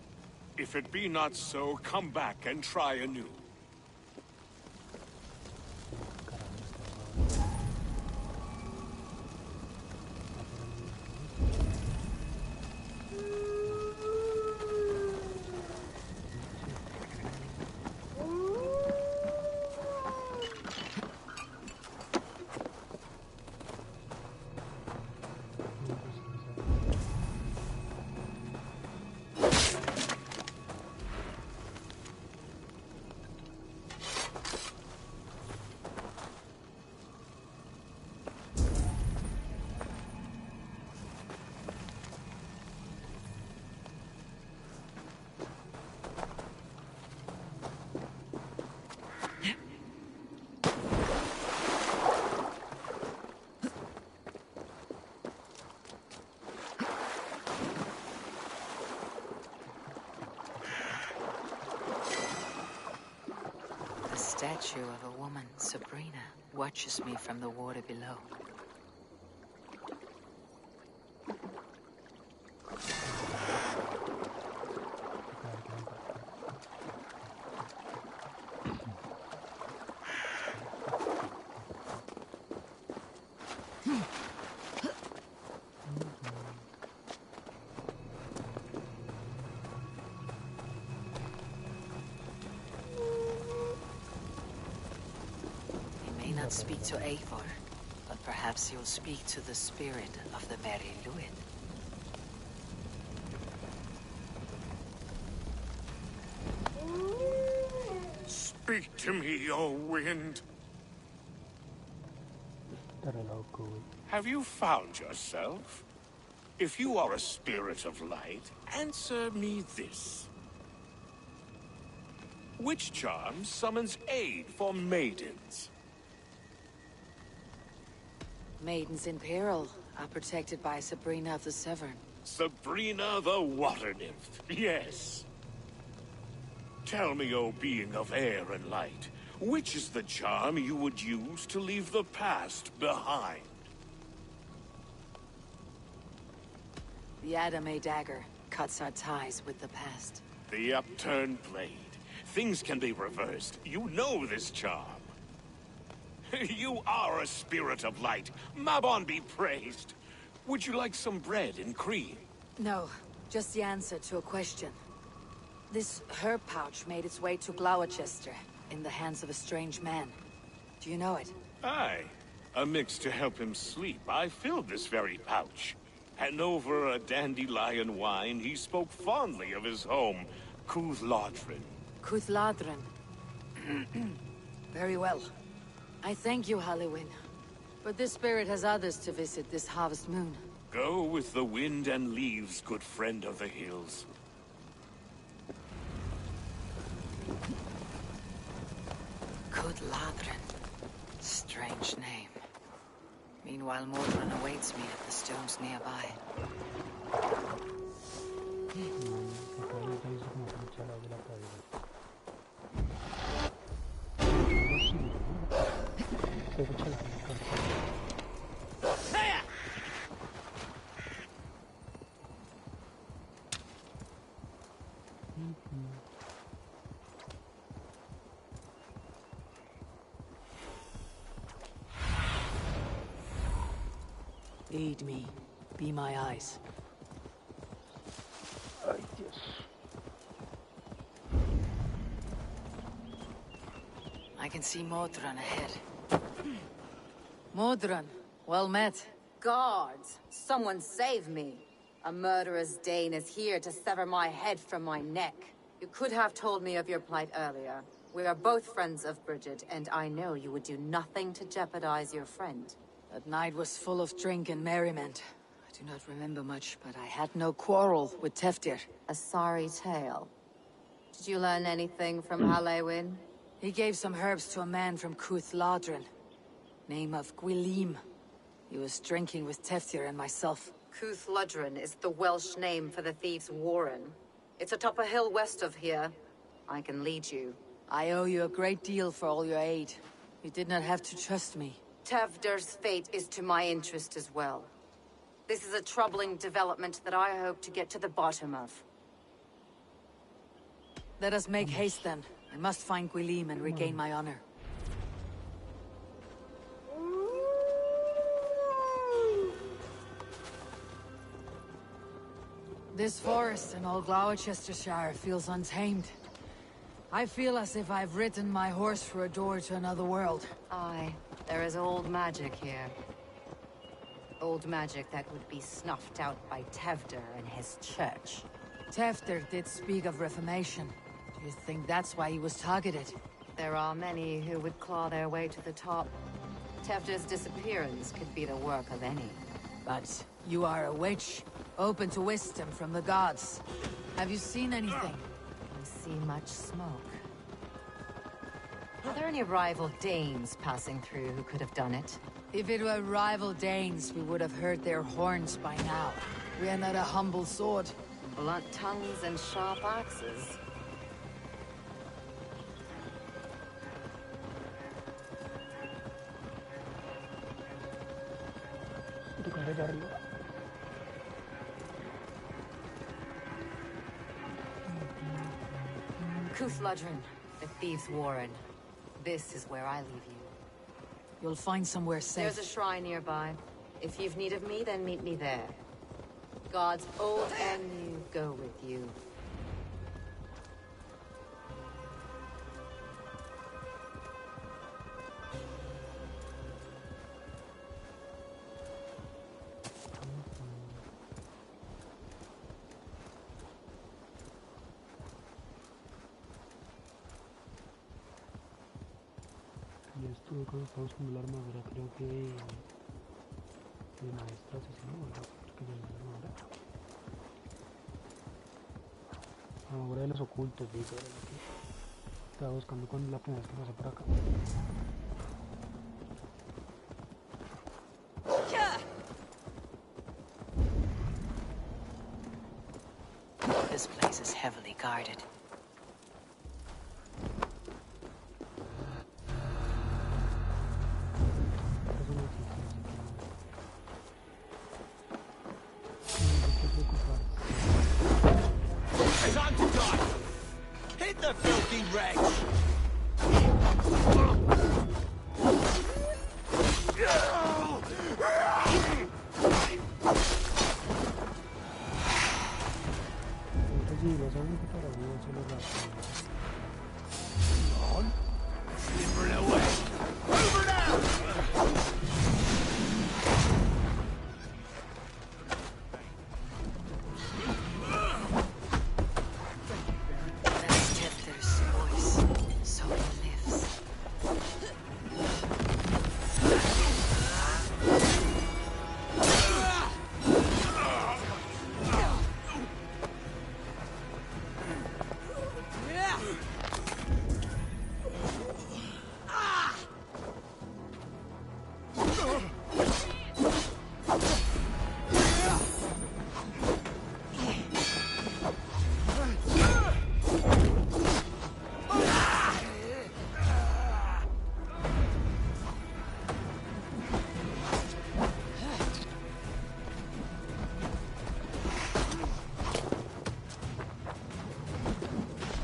If it be not so, come back and try anew. The statue of a woman, Sabrina, watches me from the water below. cannot speak to Eivor, but perhaps you'll speak to the spirit of the Merry Luin. Speak to me, O wind. Have you found yourself? If you are a spirit of light, answer me this. Which charm summons aid for maidens? Maidens in peril are protected by Sabrina of the Severn. Sabrina the Water Nymph, yes. Tell me, O being of air and light, which is the charm you would use to leave the past behind? The Adame dagger cuts our ties with the past. The upturned blade. Things can be reversed. You know this charm. You are a spirit of light. Mabon be praised. Would you like some bread and cream? No, just the answer to a question. This herb pouch made its way to Gloucester in the hands of a strange man. Do you know it? Aye. A mix to help him sleep. I filled this very pouch. And over a dandelion wine, he spoke fondly of his home, Cuthladrin. Cuthladrin. Very well. I thank you, Halliwyn. But this spirit has others to visit this harvest moon. Go with the wind and leaves, good friend of the hills. Cuthladrin. Strange name. Meanwhile, Mordran awaits me at the stones nearby. Lead me. Be my eyes. Ay, Dios. I can see Mordran ahead. Mordran, well met. Guards! Someone save me! A murderous Dane is here to sever my head from my neck. You could have told me of your plight earlier. We are both friends of Bridget, and I know you would do nothing to jeopardize your friend. That night was full of drink and merriment. I do not remember much, but I had no quarrel with Teftir. A sorry tale. Did you learn anything from Halliwyn? He gave some herbs to a man from Cuthladrin. Name of Gwylim. He was drinking with Teftir and myself. Cuthladrin is the Welsh name for the thieves' warren. It's atop a hill west of here. I can lead you. I owe you a great deal for all your aid. You did not have to trust me. Tevder's fate is to my interest as well. This is a troubling development that I hope to get to the bottom of. Let us make haste then. I must find Gwylim and regain my honor. This forest in all Gloucestershire feels untamed. I feel as if I've ridden my horse through a door to another world. Aye, there is old magic here. Old magic that would be snuffed out by Tevder and his church. Teftir did speak of reformation. Do you think that's why he was targeted? There are many who would claw their way to the top. Tevder's disappearance could be the work of any. But you are a witch, open to wisdom from the gods. Have you seen anything? I see much smoke. Are there any rival Danes passing through who could have done it? If it were rival Danes, we would have heard their horns by now. We are not a humble sword. Blunt tongues and sharp axes. Cuthladrin, the thieves' warren. This is where I leave you. You'll find somewhere safe. There's a shrine nearby. If you've need of me, then meet me there. Gods old and new go with you. Y esto creo que estamos con la armadura, creo que de maestra asesino, o algo que se llama armadura. Armadura de los ocultos, dice, ahora aquí. Estaba buscando cuando la primera vez que pasé por acá. This place is heavily guarded. Time to die! Hit the filthy wretch! On! Slipper away! Over now! That's Tethter's voice, so he lives.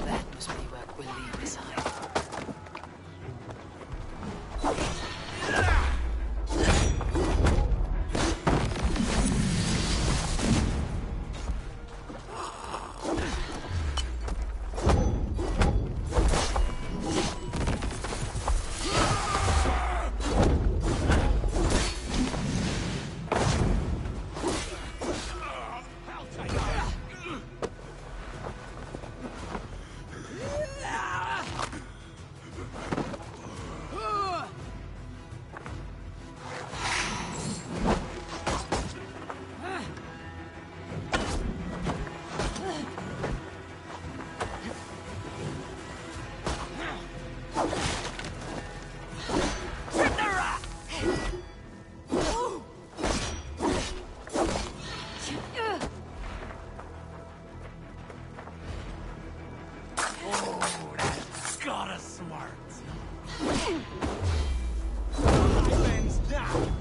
That must be where Gwilym resides. Got a smart. Man's down.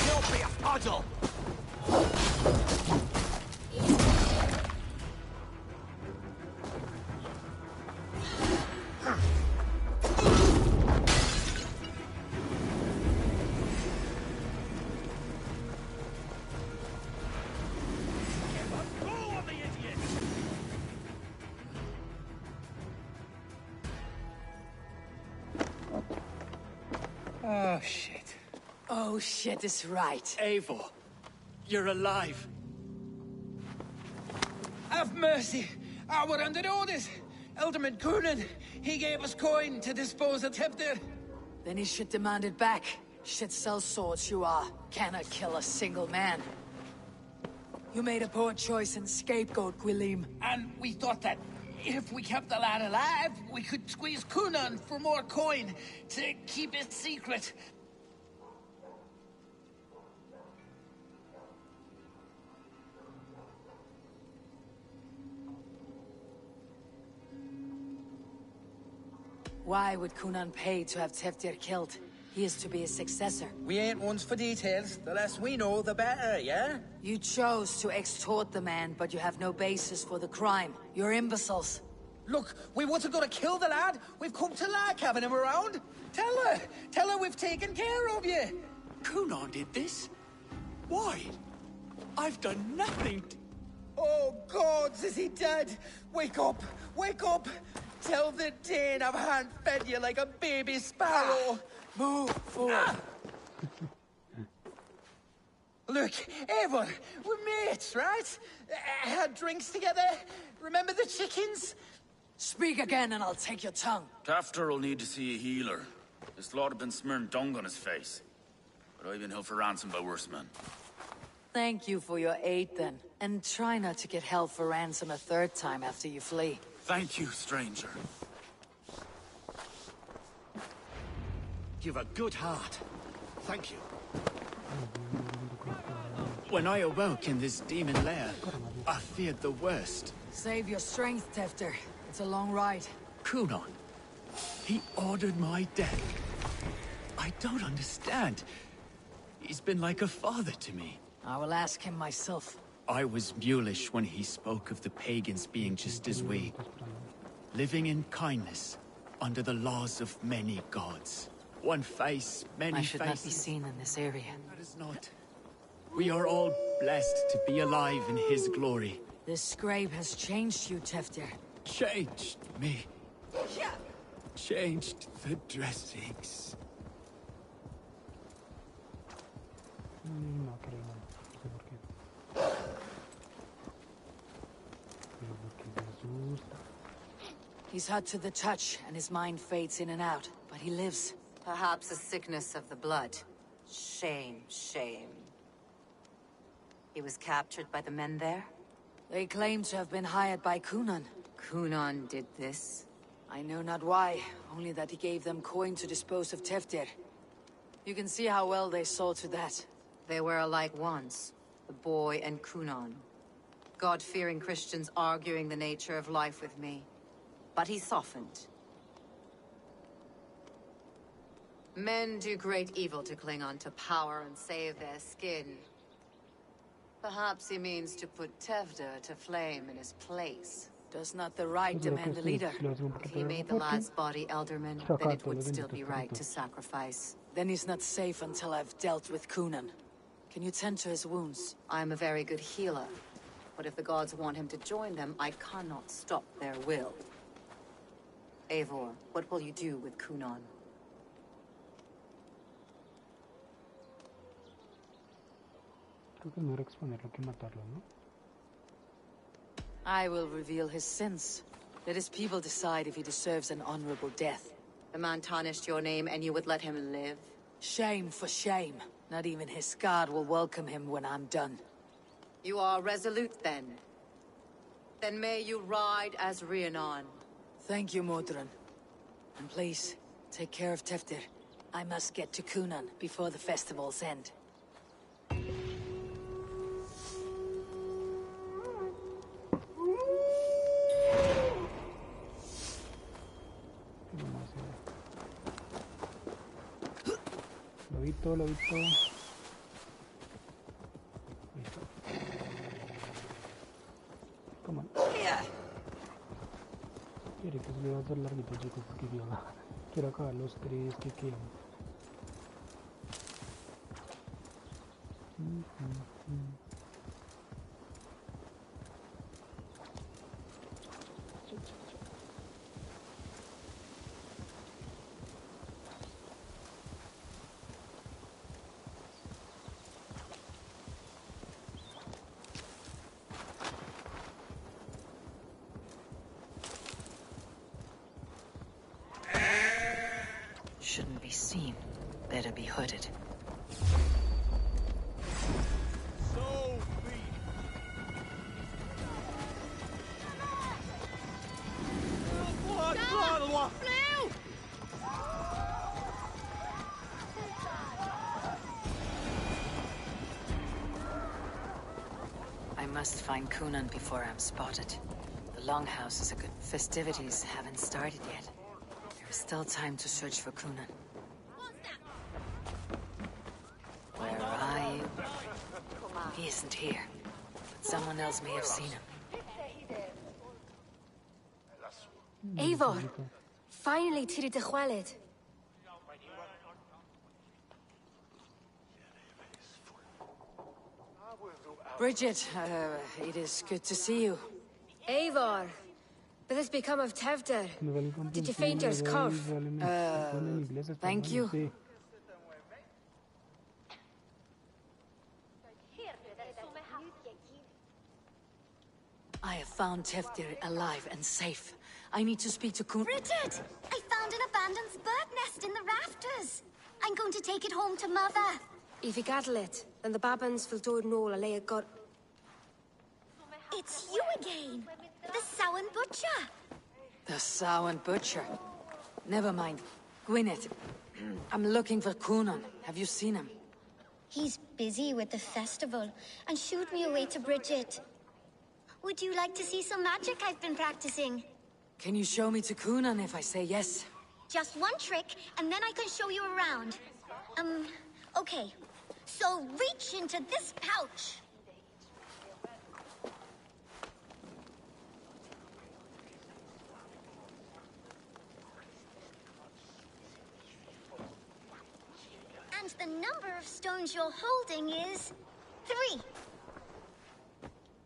Don't be a puddle. Oh, shit. Oh, shit is right. Eivor, you're alive. Have mercy. We're under orders. Alderman Coonan, he gave us coin to dispose of Tethter. Then he should demand it back. Shit sells swords you are. Cannot kill a single man. You made a poor choice in scapegoat, Gwilym. And we thought that if we kept the lad alive, we could squeeze Coonan for more coin to keep it secret. Why would Coonan pay to have Tethter killed? He is to be his successor. We ain't ones for details. The less we know, the better, yeah? You chose to extort the man, but you have no basis for the crime. You're imbeciles. Look, we wasn't gonna kill the lad. We've come to like having him around. Tell her we've taken care of you. Coonan did this? Why? I've done nothing. Oh, gods, is he dead? Wake up! Wake up! Tell the Dane I've hand-fed you like a baby sparrow. Move forward. Look, Eivor, we're mates. mates, right? Had drinks together. Remember the chickens? Speak again and I'll take your tongue. Tafter will need to see a healer. This lord have been smearing dung on his face. But I've been held for ransom by worse men. Thank you for your aid then. And try not to get held for ransom a third time after you flee. Thank you, stranger. You've a good heart. Thank you. When I awoke in this demon lair, I feared the worst. Save your strength, Tefter. It's a long ride. Kunon. He ordered my death. I don't understand. He's been like a father to me. I will ask him myself. I was mulish when he spoke of the pagans being just as we. Living in kindness, under the laws of many gods. One face, many faces. I should not be seen in this area. That is not. We are all blessed to be alive in his glory. This scrape has changed you, Tefter. Changed me. Changed the dressings. No creo, no sé por qué. Pero porque me asusta. He's hot to the touch, and his mind fades in and out, but he lives. Perhaps a sickness of the blood. Shame, shame. He was captured by the men there? They claim to have been hired by Kunan. Kunan did this? I know not why, only that he gave them coin to dispose of Teftir. You can see how well they saw to that. They were alike once, the boy and Kunan. God-fearing Christians arguing the nature of life with me. But he softened. Men do great evil to cling on to power and save their skin. Perhaps he means to put Tevder to flame in his place. Does not the right demand a leader? If he made the lad's body Elderman, then it would still be right to sacrifice. Then he's not safe until I've dealt with Kunan. Can you tend to his wounds? I'm a very good healer. But if the gods want him to join them, I cannot stop their will. Eivor, what will you do with Kunan? Creo que es mejor exponerlo que matarlo, ¿no? I will reveal his sins. Let his people decide if he deserves an honorable death. The man tarnished your name and you would let him live? Shame for shame. Not even his guard will welcome him when I'm done. You are resolute then. Then may you ride as Rhiannon. Thank you, Modron. And please, take care of Teftir. I must get to Kunan before the festival's end. Lo vi todo. Listo. Come on. Y ahorita se le va a hacer larguito, chicos, porque yo quiero acabar los 3 que quedan. Shouldn't be seen. Better be hooded. I must find Kunan before I'm spotted. The Longhouse is a good... Festivities haven't started yet. There is still time to search for Kunan. Where are you? He isn't here, but someone else may have seen him. Eivor, finally tiri de chwaled. Bridget, it is good to see you. Eivor, what has become of Tevder? Did you faint your scarf? Thank you. I have found Teftir alive and safe. I need to speak to Kun- Bridget! I found an abandoned bird nest in the rafters. I'm going to take it home to Mother. If you gather it, then the Babans will do it all, and they got... It's you again! The Samhain Butcher! The Samhain Butcher. Never mind. Gwyneth, I'm looking for Cunan. Have you seen him? He's busy with the festival and shooed me away to Bridget. Would you like to see some magic I've been practicing? Can you show me to Cunan if I say yes? Just one trick, and then I can show you around. Okay. So reach into this pouch. And the number of stones you're holding is 3.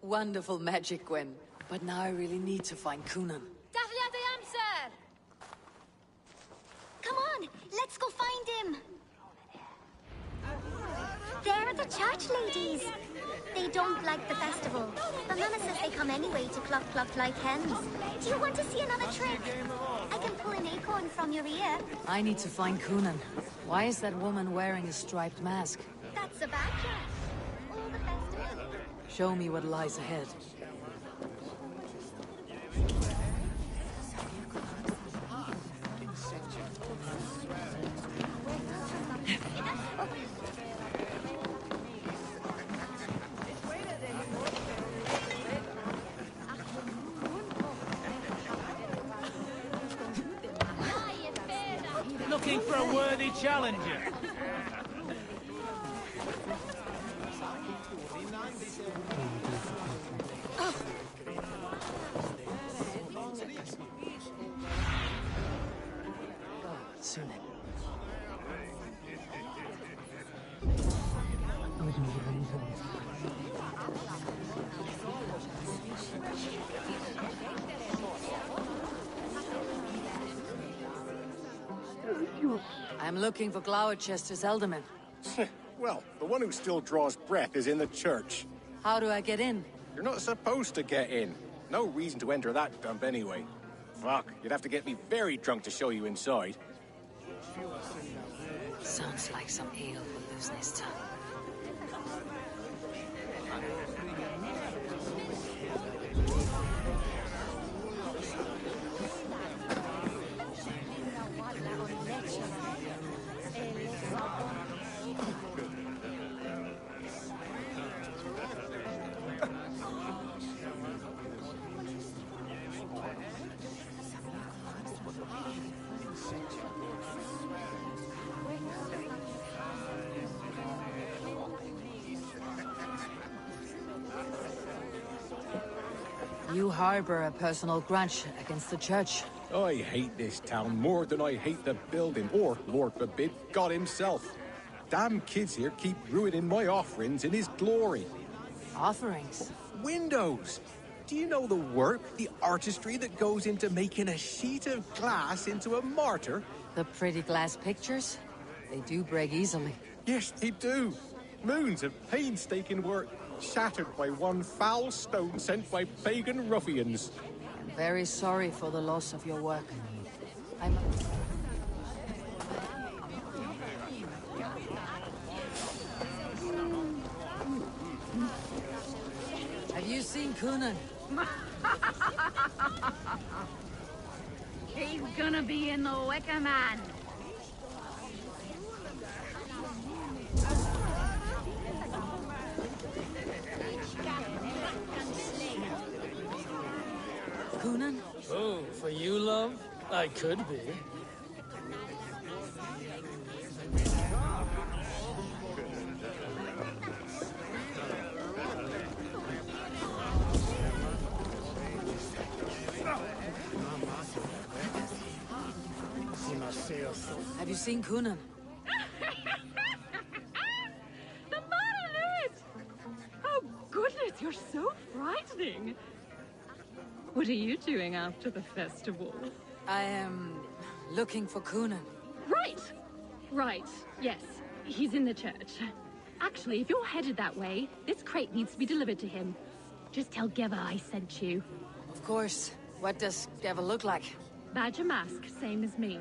Wonderful magic, Gwen. But now I really need to find Cunan. Dahlia the answer! Come on, let's go find him. There are the church ladies. They don't like the festival, but Mama says they come anyway to cluck cluck like hens. Do you want to see another trick? I can pull an acorn from your ear. I need to find Cunan. Why is that woman wearing a striped mask? That's a backlash. All the festival. Show me what lies ahead. Looking for a worthy challenger. I'm looking for Gloucester's Elderman. Well, the one who still draws breath is in the church. How do I get in? You're not supposed to get in. No reason to enter that dump anyway. Fuck, you'd have to get me very drunk to show you inside. Sounds like some ale will loosen his tongue. You harbor a personal grudge against the church. I hate this town more than I hate the building, or, Lord forbid, God himself. Damn kids here keep ruining my offerings in his glory. Offerings? Windows! Do you know the work, the artistry that goes into making a sheet of glass into a martyr? The pretty glass pictures? They do break easily. Yes, they do. Moons of painstaking work, shattered by one foul stone sent by pagan ruffians. I'm very sorry for the loss of your work. Have you seen Cunan? He's gonna be in the Wicker Man. Cunan? Oh, for you, love? I could be. Have you seen Cunan? The Monolith! Oh, goodness, you're so frightening. What are you doing after the festival? I am looking for Cunan. Right. Right. Yes. He's in the church. Actually, if you're headed that way, this crate needs to be delivered to him. Just tell Geva I sent you. Of course. What does Geva look like? Badger mask, same as me.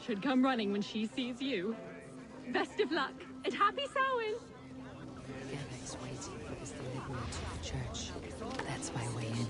Should come running when she sees you. Best of luck, and happy Samhain! Geva is waiting for his deliverer to the church. That's my way in.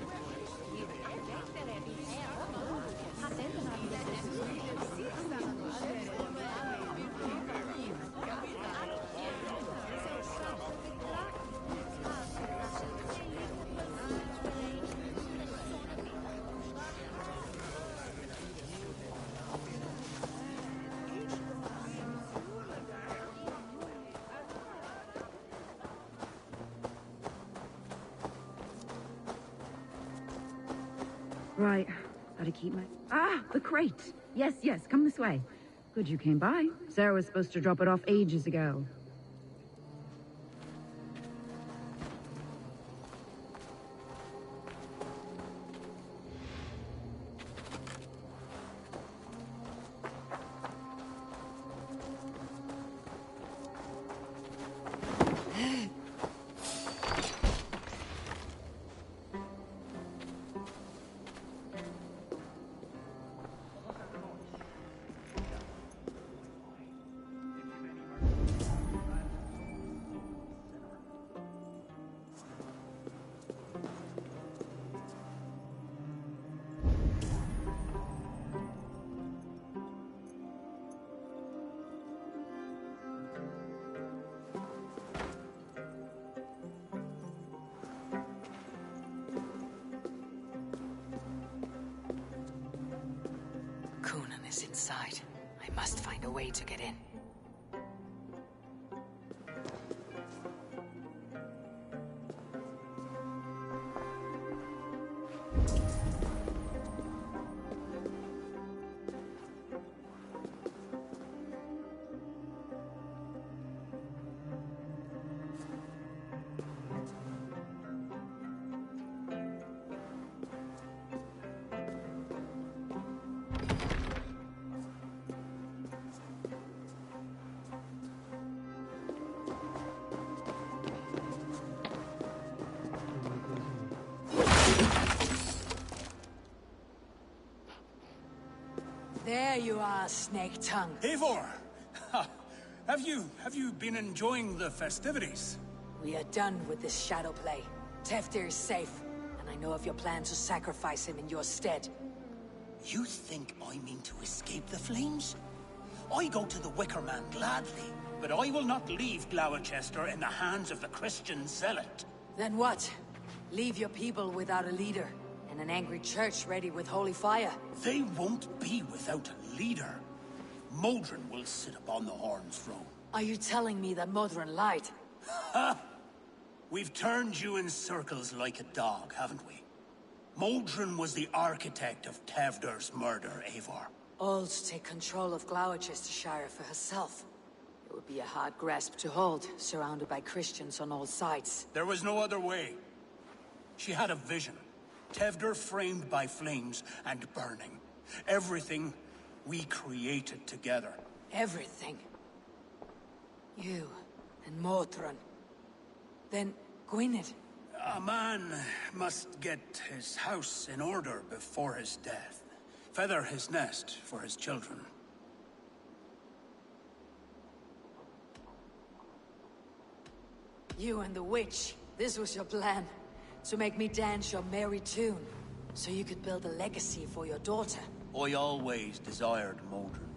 Right. Gotta keep my... Ah! The crate! Yes, yes, come this way. Good you came by. Sarah was supposed to drop it off ages ago. Coonan is inside. I must find a way to get in. There you are, Snake Tongue. Eivor! Have you been enjoying the festivities? We are done with this shadow play. Teftir is safe, and I know of your plan to sacrifice him in your stead. You think I mean to escape the flames? I go to the Wicker Man gladly, but I will not leave Gloucester in the hands of the Christian zealot. Then what? Leave your people without a leader, and an angry church ready with holy fire? They won't be without a leader. Modron will sit upon the Horn's throne. Are you telling me that Modron lied? Ha! We've turned you in circles like a dog, haven't we? Modron was the architect of Tevder's murder, Eivor. All to take control of Gloucestershire for herself. It would be a hard grasp to hold, surrounded by Christians on all sides. There was no other way. She had a vision. Tevder framed by flames and burning. Everything we created together. Everything. You and Modron. Then Gwynedd. A man must get his house in order before his death. Feather his nest for his children. You and the witch. This was your plan. To make me dance your merry tune. So you could build a legacy for your daughter. I always desired Modron.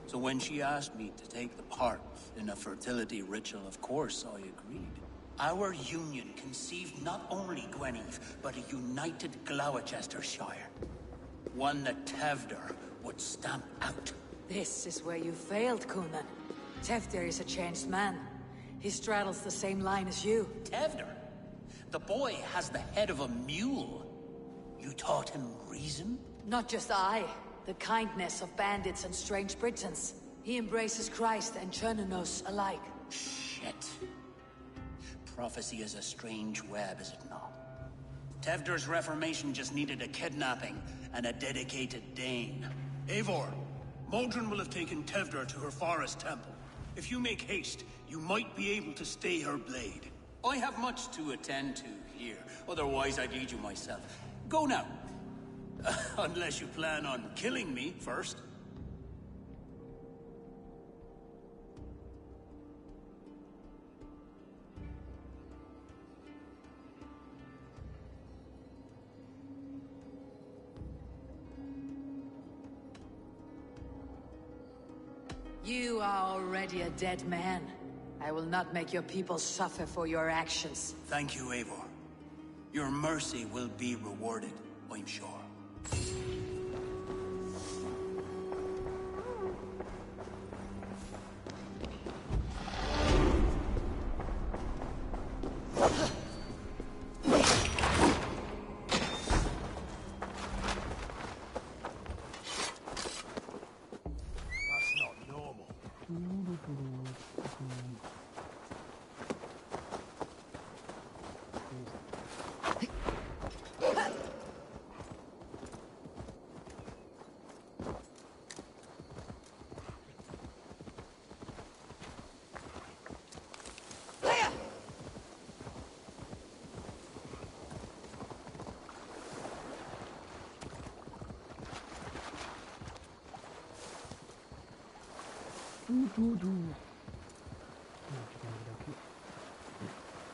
So when she asked me to take the part in a fertility ritual, of course I agreed. Our union conceived not only Gweneve, but a united Gloucestershire. One that Tevder would stamp out. This is where you failed, Coonan. Teftir is a changed man. He straddles the same line as you. Tevder? The boy has the head of a mule. You taught him reason? Not just I. The kindness of bandits and strange Britons. He embraces Christ and Chernonos alike. Shit. Prophecy is a strange web, is it not? Tevder's reformation just needed a kidnapping and a dedicated Dane. Eivor, Modron will have taken Tevder to her forest temple. If you make haste, you might be able to stay her blade. I have much to attend to here. Otherwise, I'd lead you myself. Go now. Unless you plan on killing me first. You are already a dead man. I will not make your people suffer for your actions. Thank you, Eivor. Your mercy will be rewarded, I'm sure.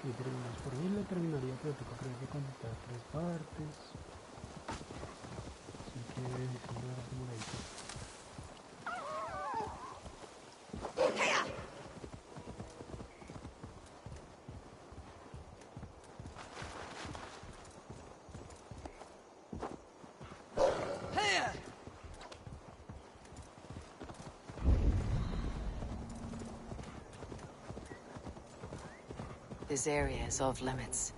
Y terminamos por mí, lo terminaría, pero toca creo que contar 3 partes. Así que voy a como la hice. This area is off limits.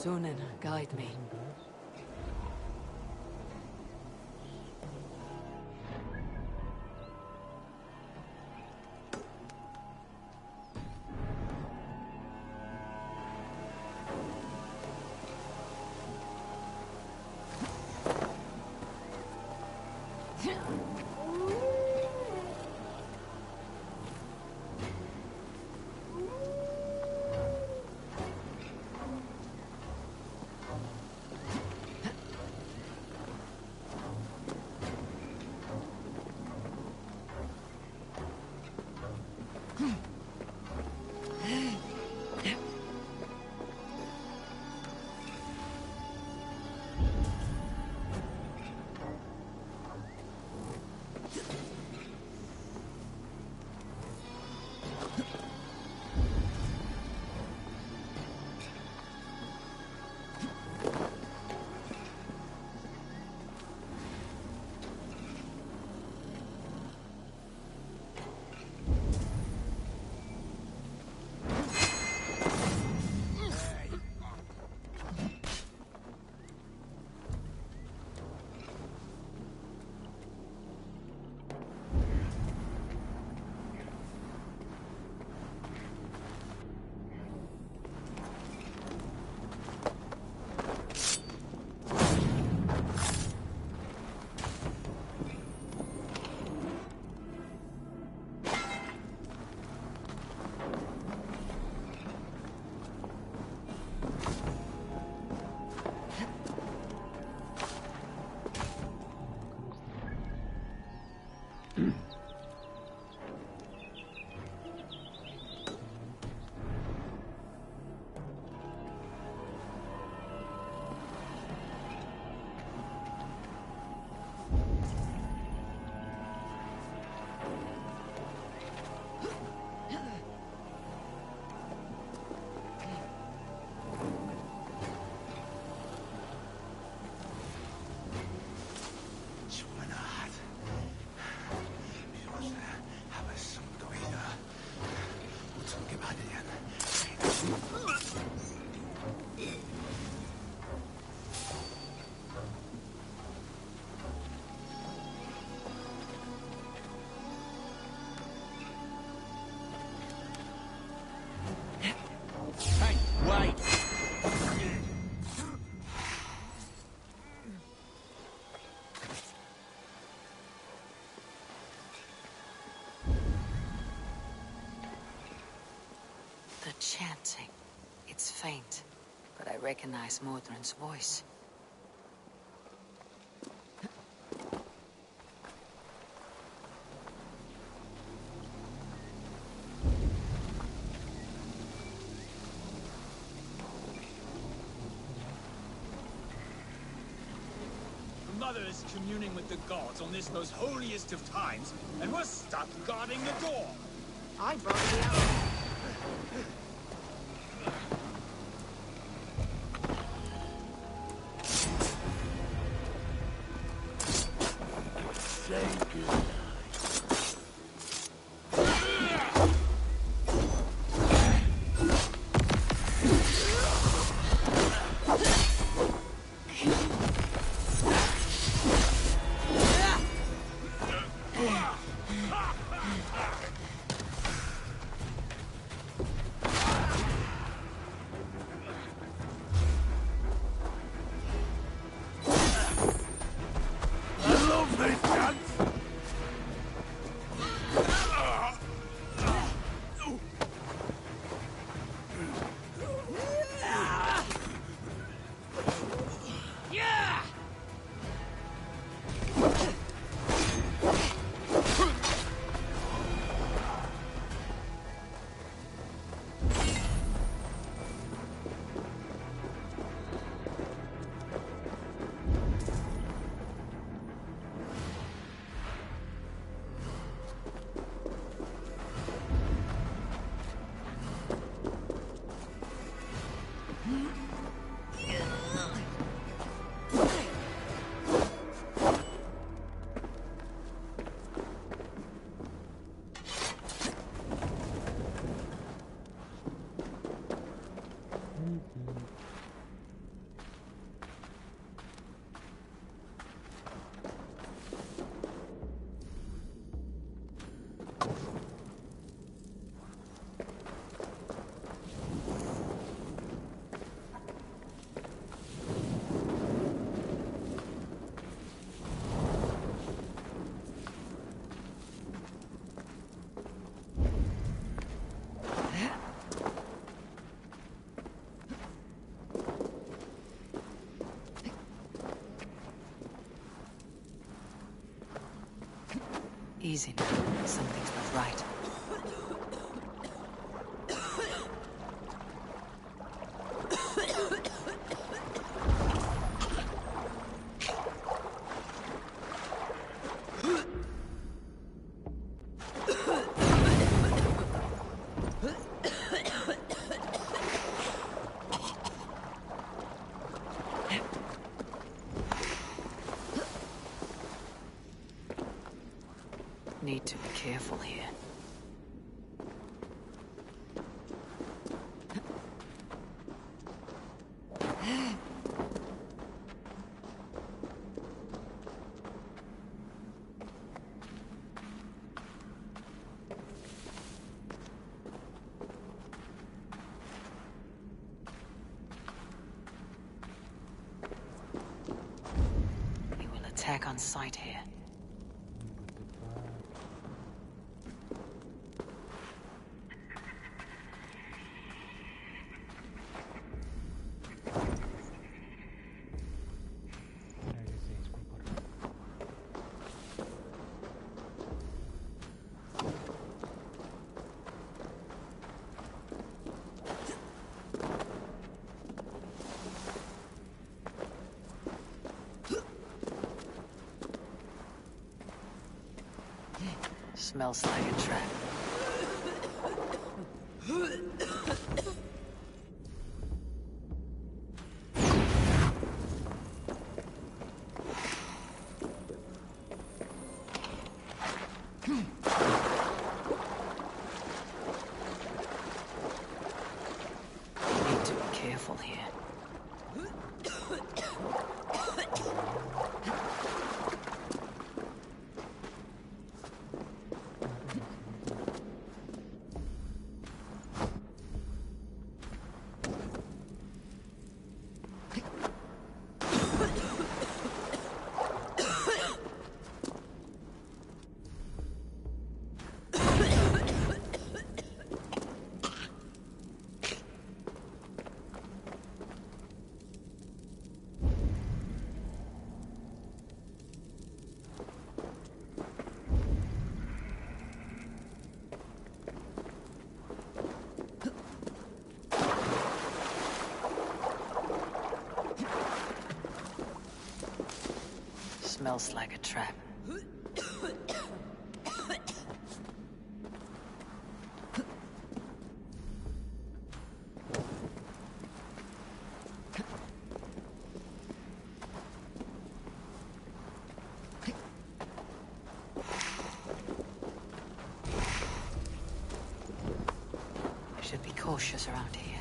Sunan, guide me. chanting. It's faint, but I recognize Mordrin's voice. The mother is communing with the gods on this most holiest of times, and we're stuck guarding the door. I brought the out. Easy now. Something's not right. Need to be careful here. He will attack on sight here. Smells like a trap. Need to be careful here. Smells like a trap. I should be cautious around here.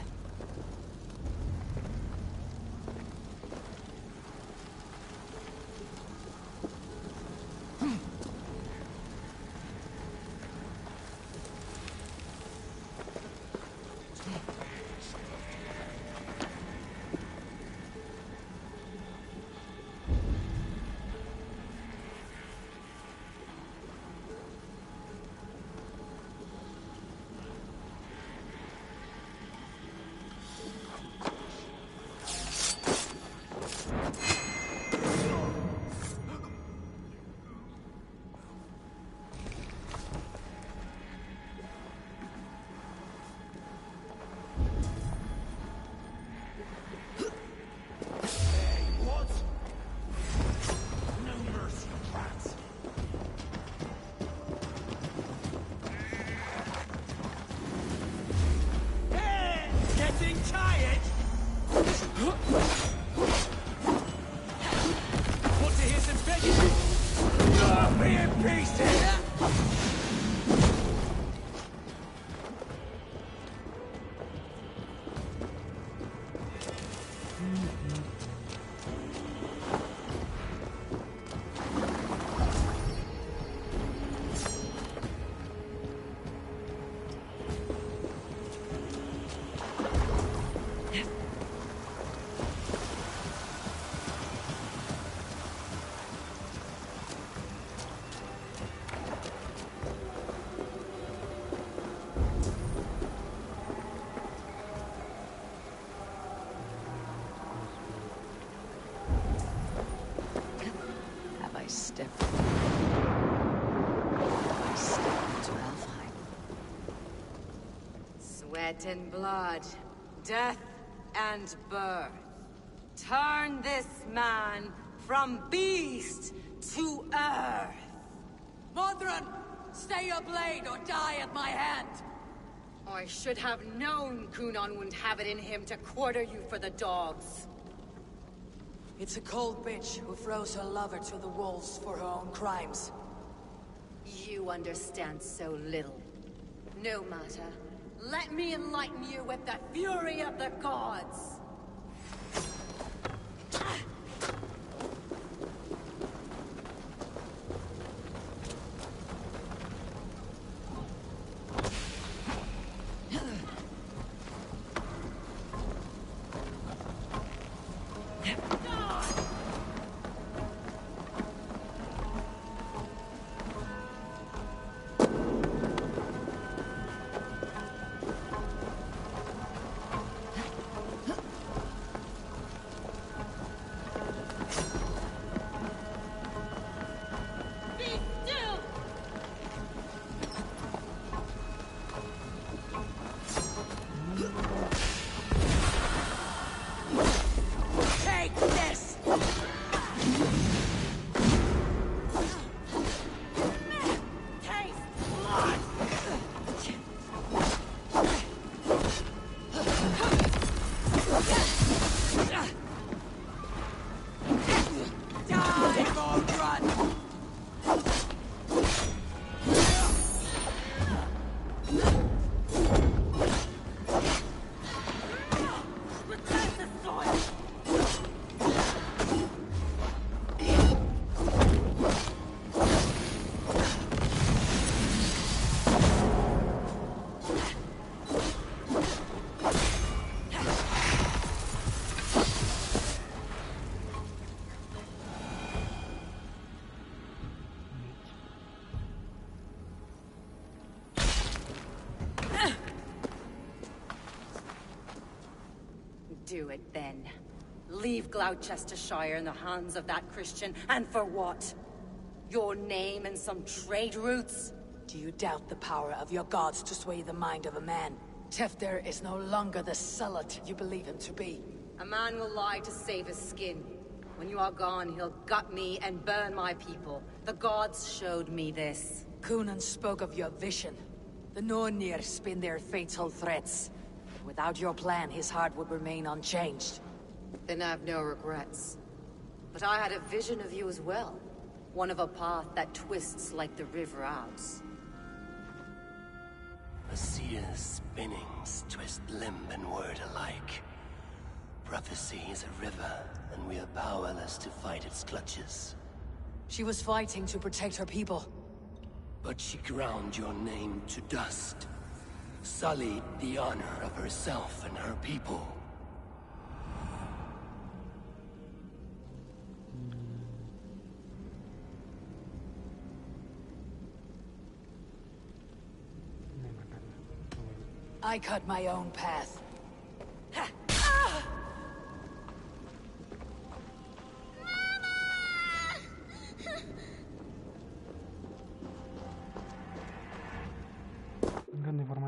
Sweat and blood, death and birth. Turn this man from beast to earth. Modron, stay your blade or die at my hand. I should have known Kunan wouldn't have it in him to quarter you for the dogs. It's a cold bitch who throws her lover to the wolves for her own crimes. You understand so little. No matter. Let me enlighten you with the fury of the gods! Do it then. Leave Gloucestershire in the hands of that Christian, and for what? Your name and some trade routes? Do you doubt the power of your gods to sway the mind of a man? Tefter is no longer the zealot you believe him to be. A man will lie to save his skin. When you are gone, he'll gut me and burn my people. The gods showed me this. Coonan spoke of your vision. The Nornir spin their fatal threats. Without your plan, his heart would remain unchanged. Then I have no regrets. But I had a vision of you as well. One of a path that twists like the river Ouse. A seer's spinnings twist limb and word alike. Prophecy is a river, and we are powerless to fight its clutches. She was fighting to protect her people. But she ground your name to dust. Sullied the honor of herself and her people. I cut my own path. Grande forma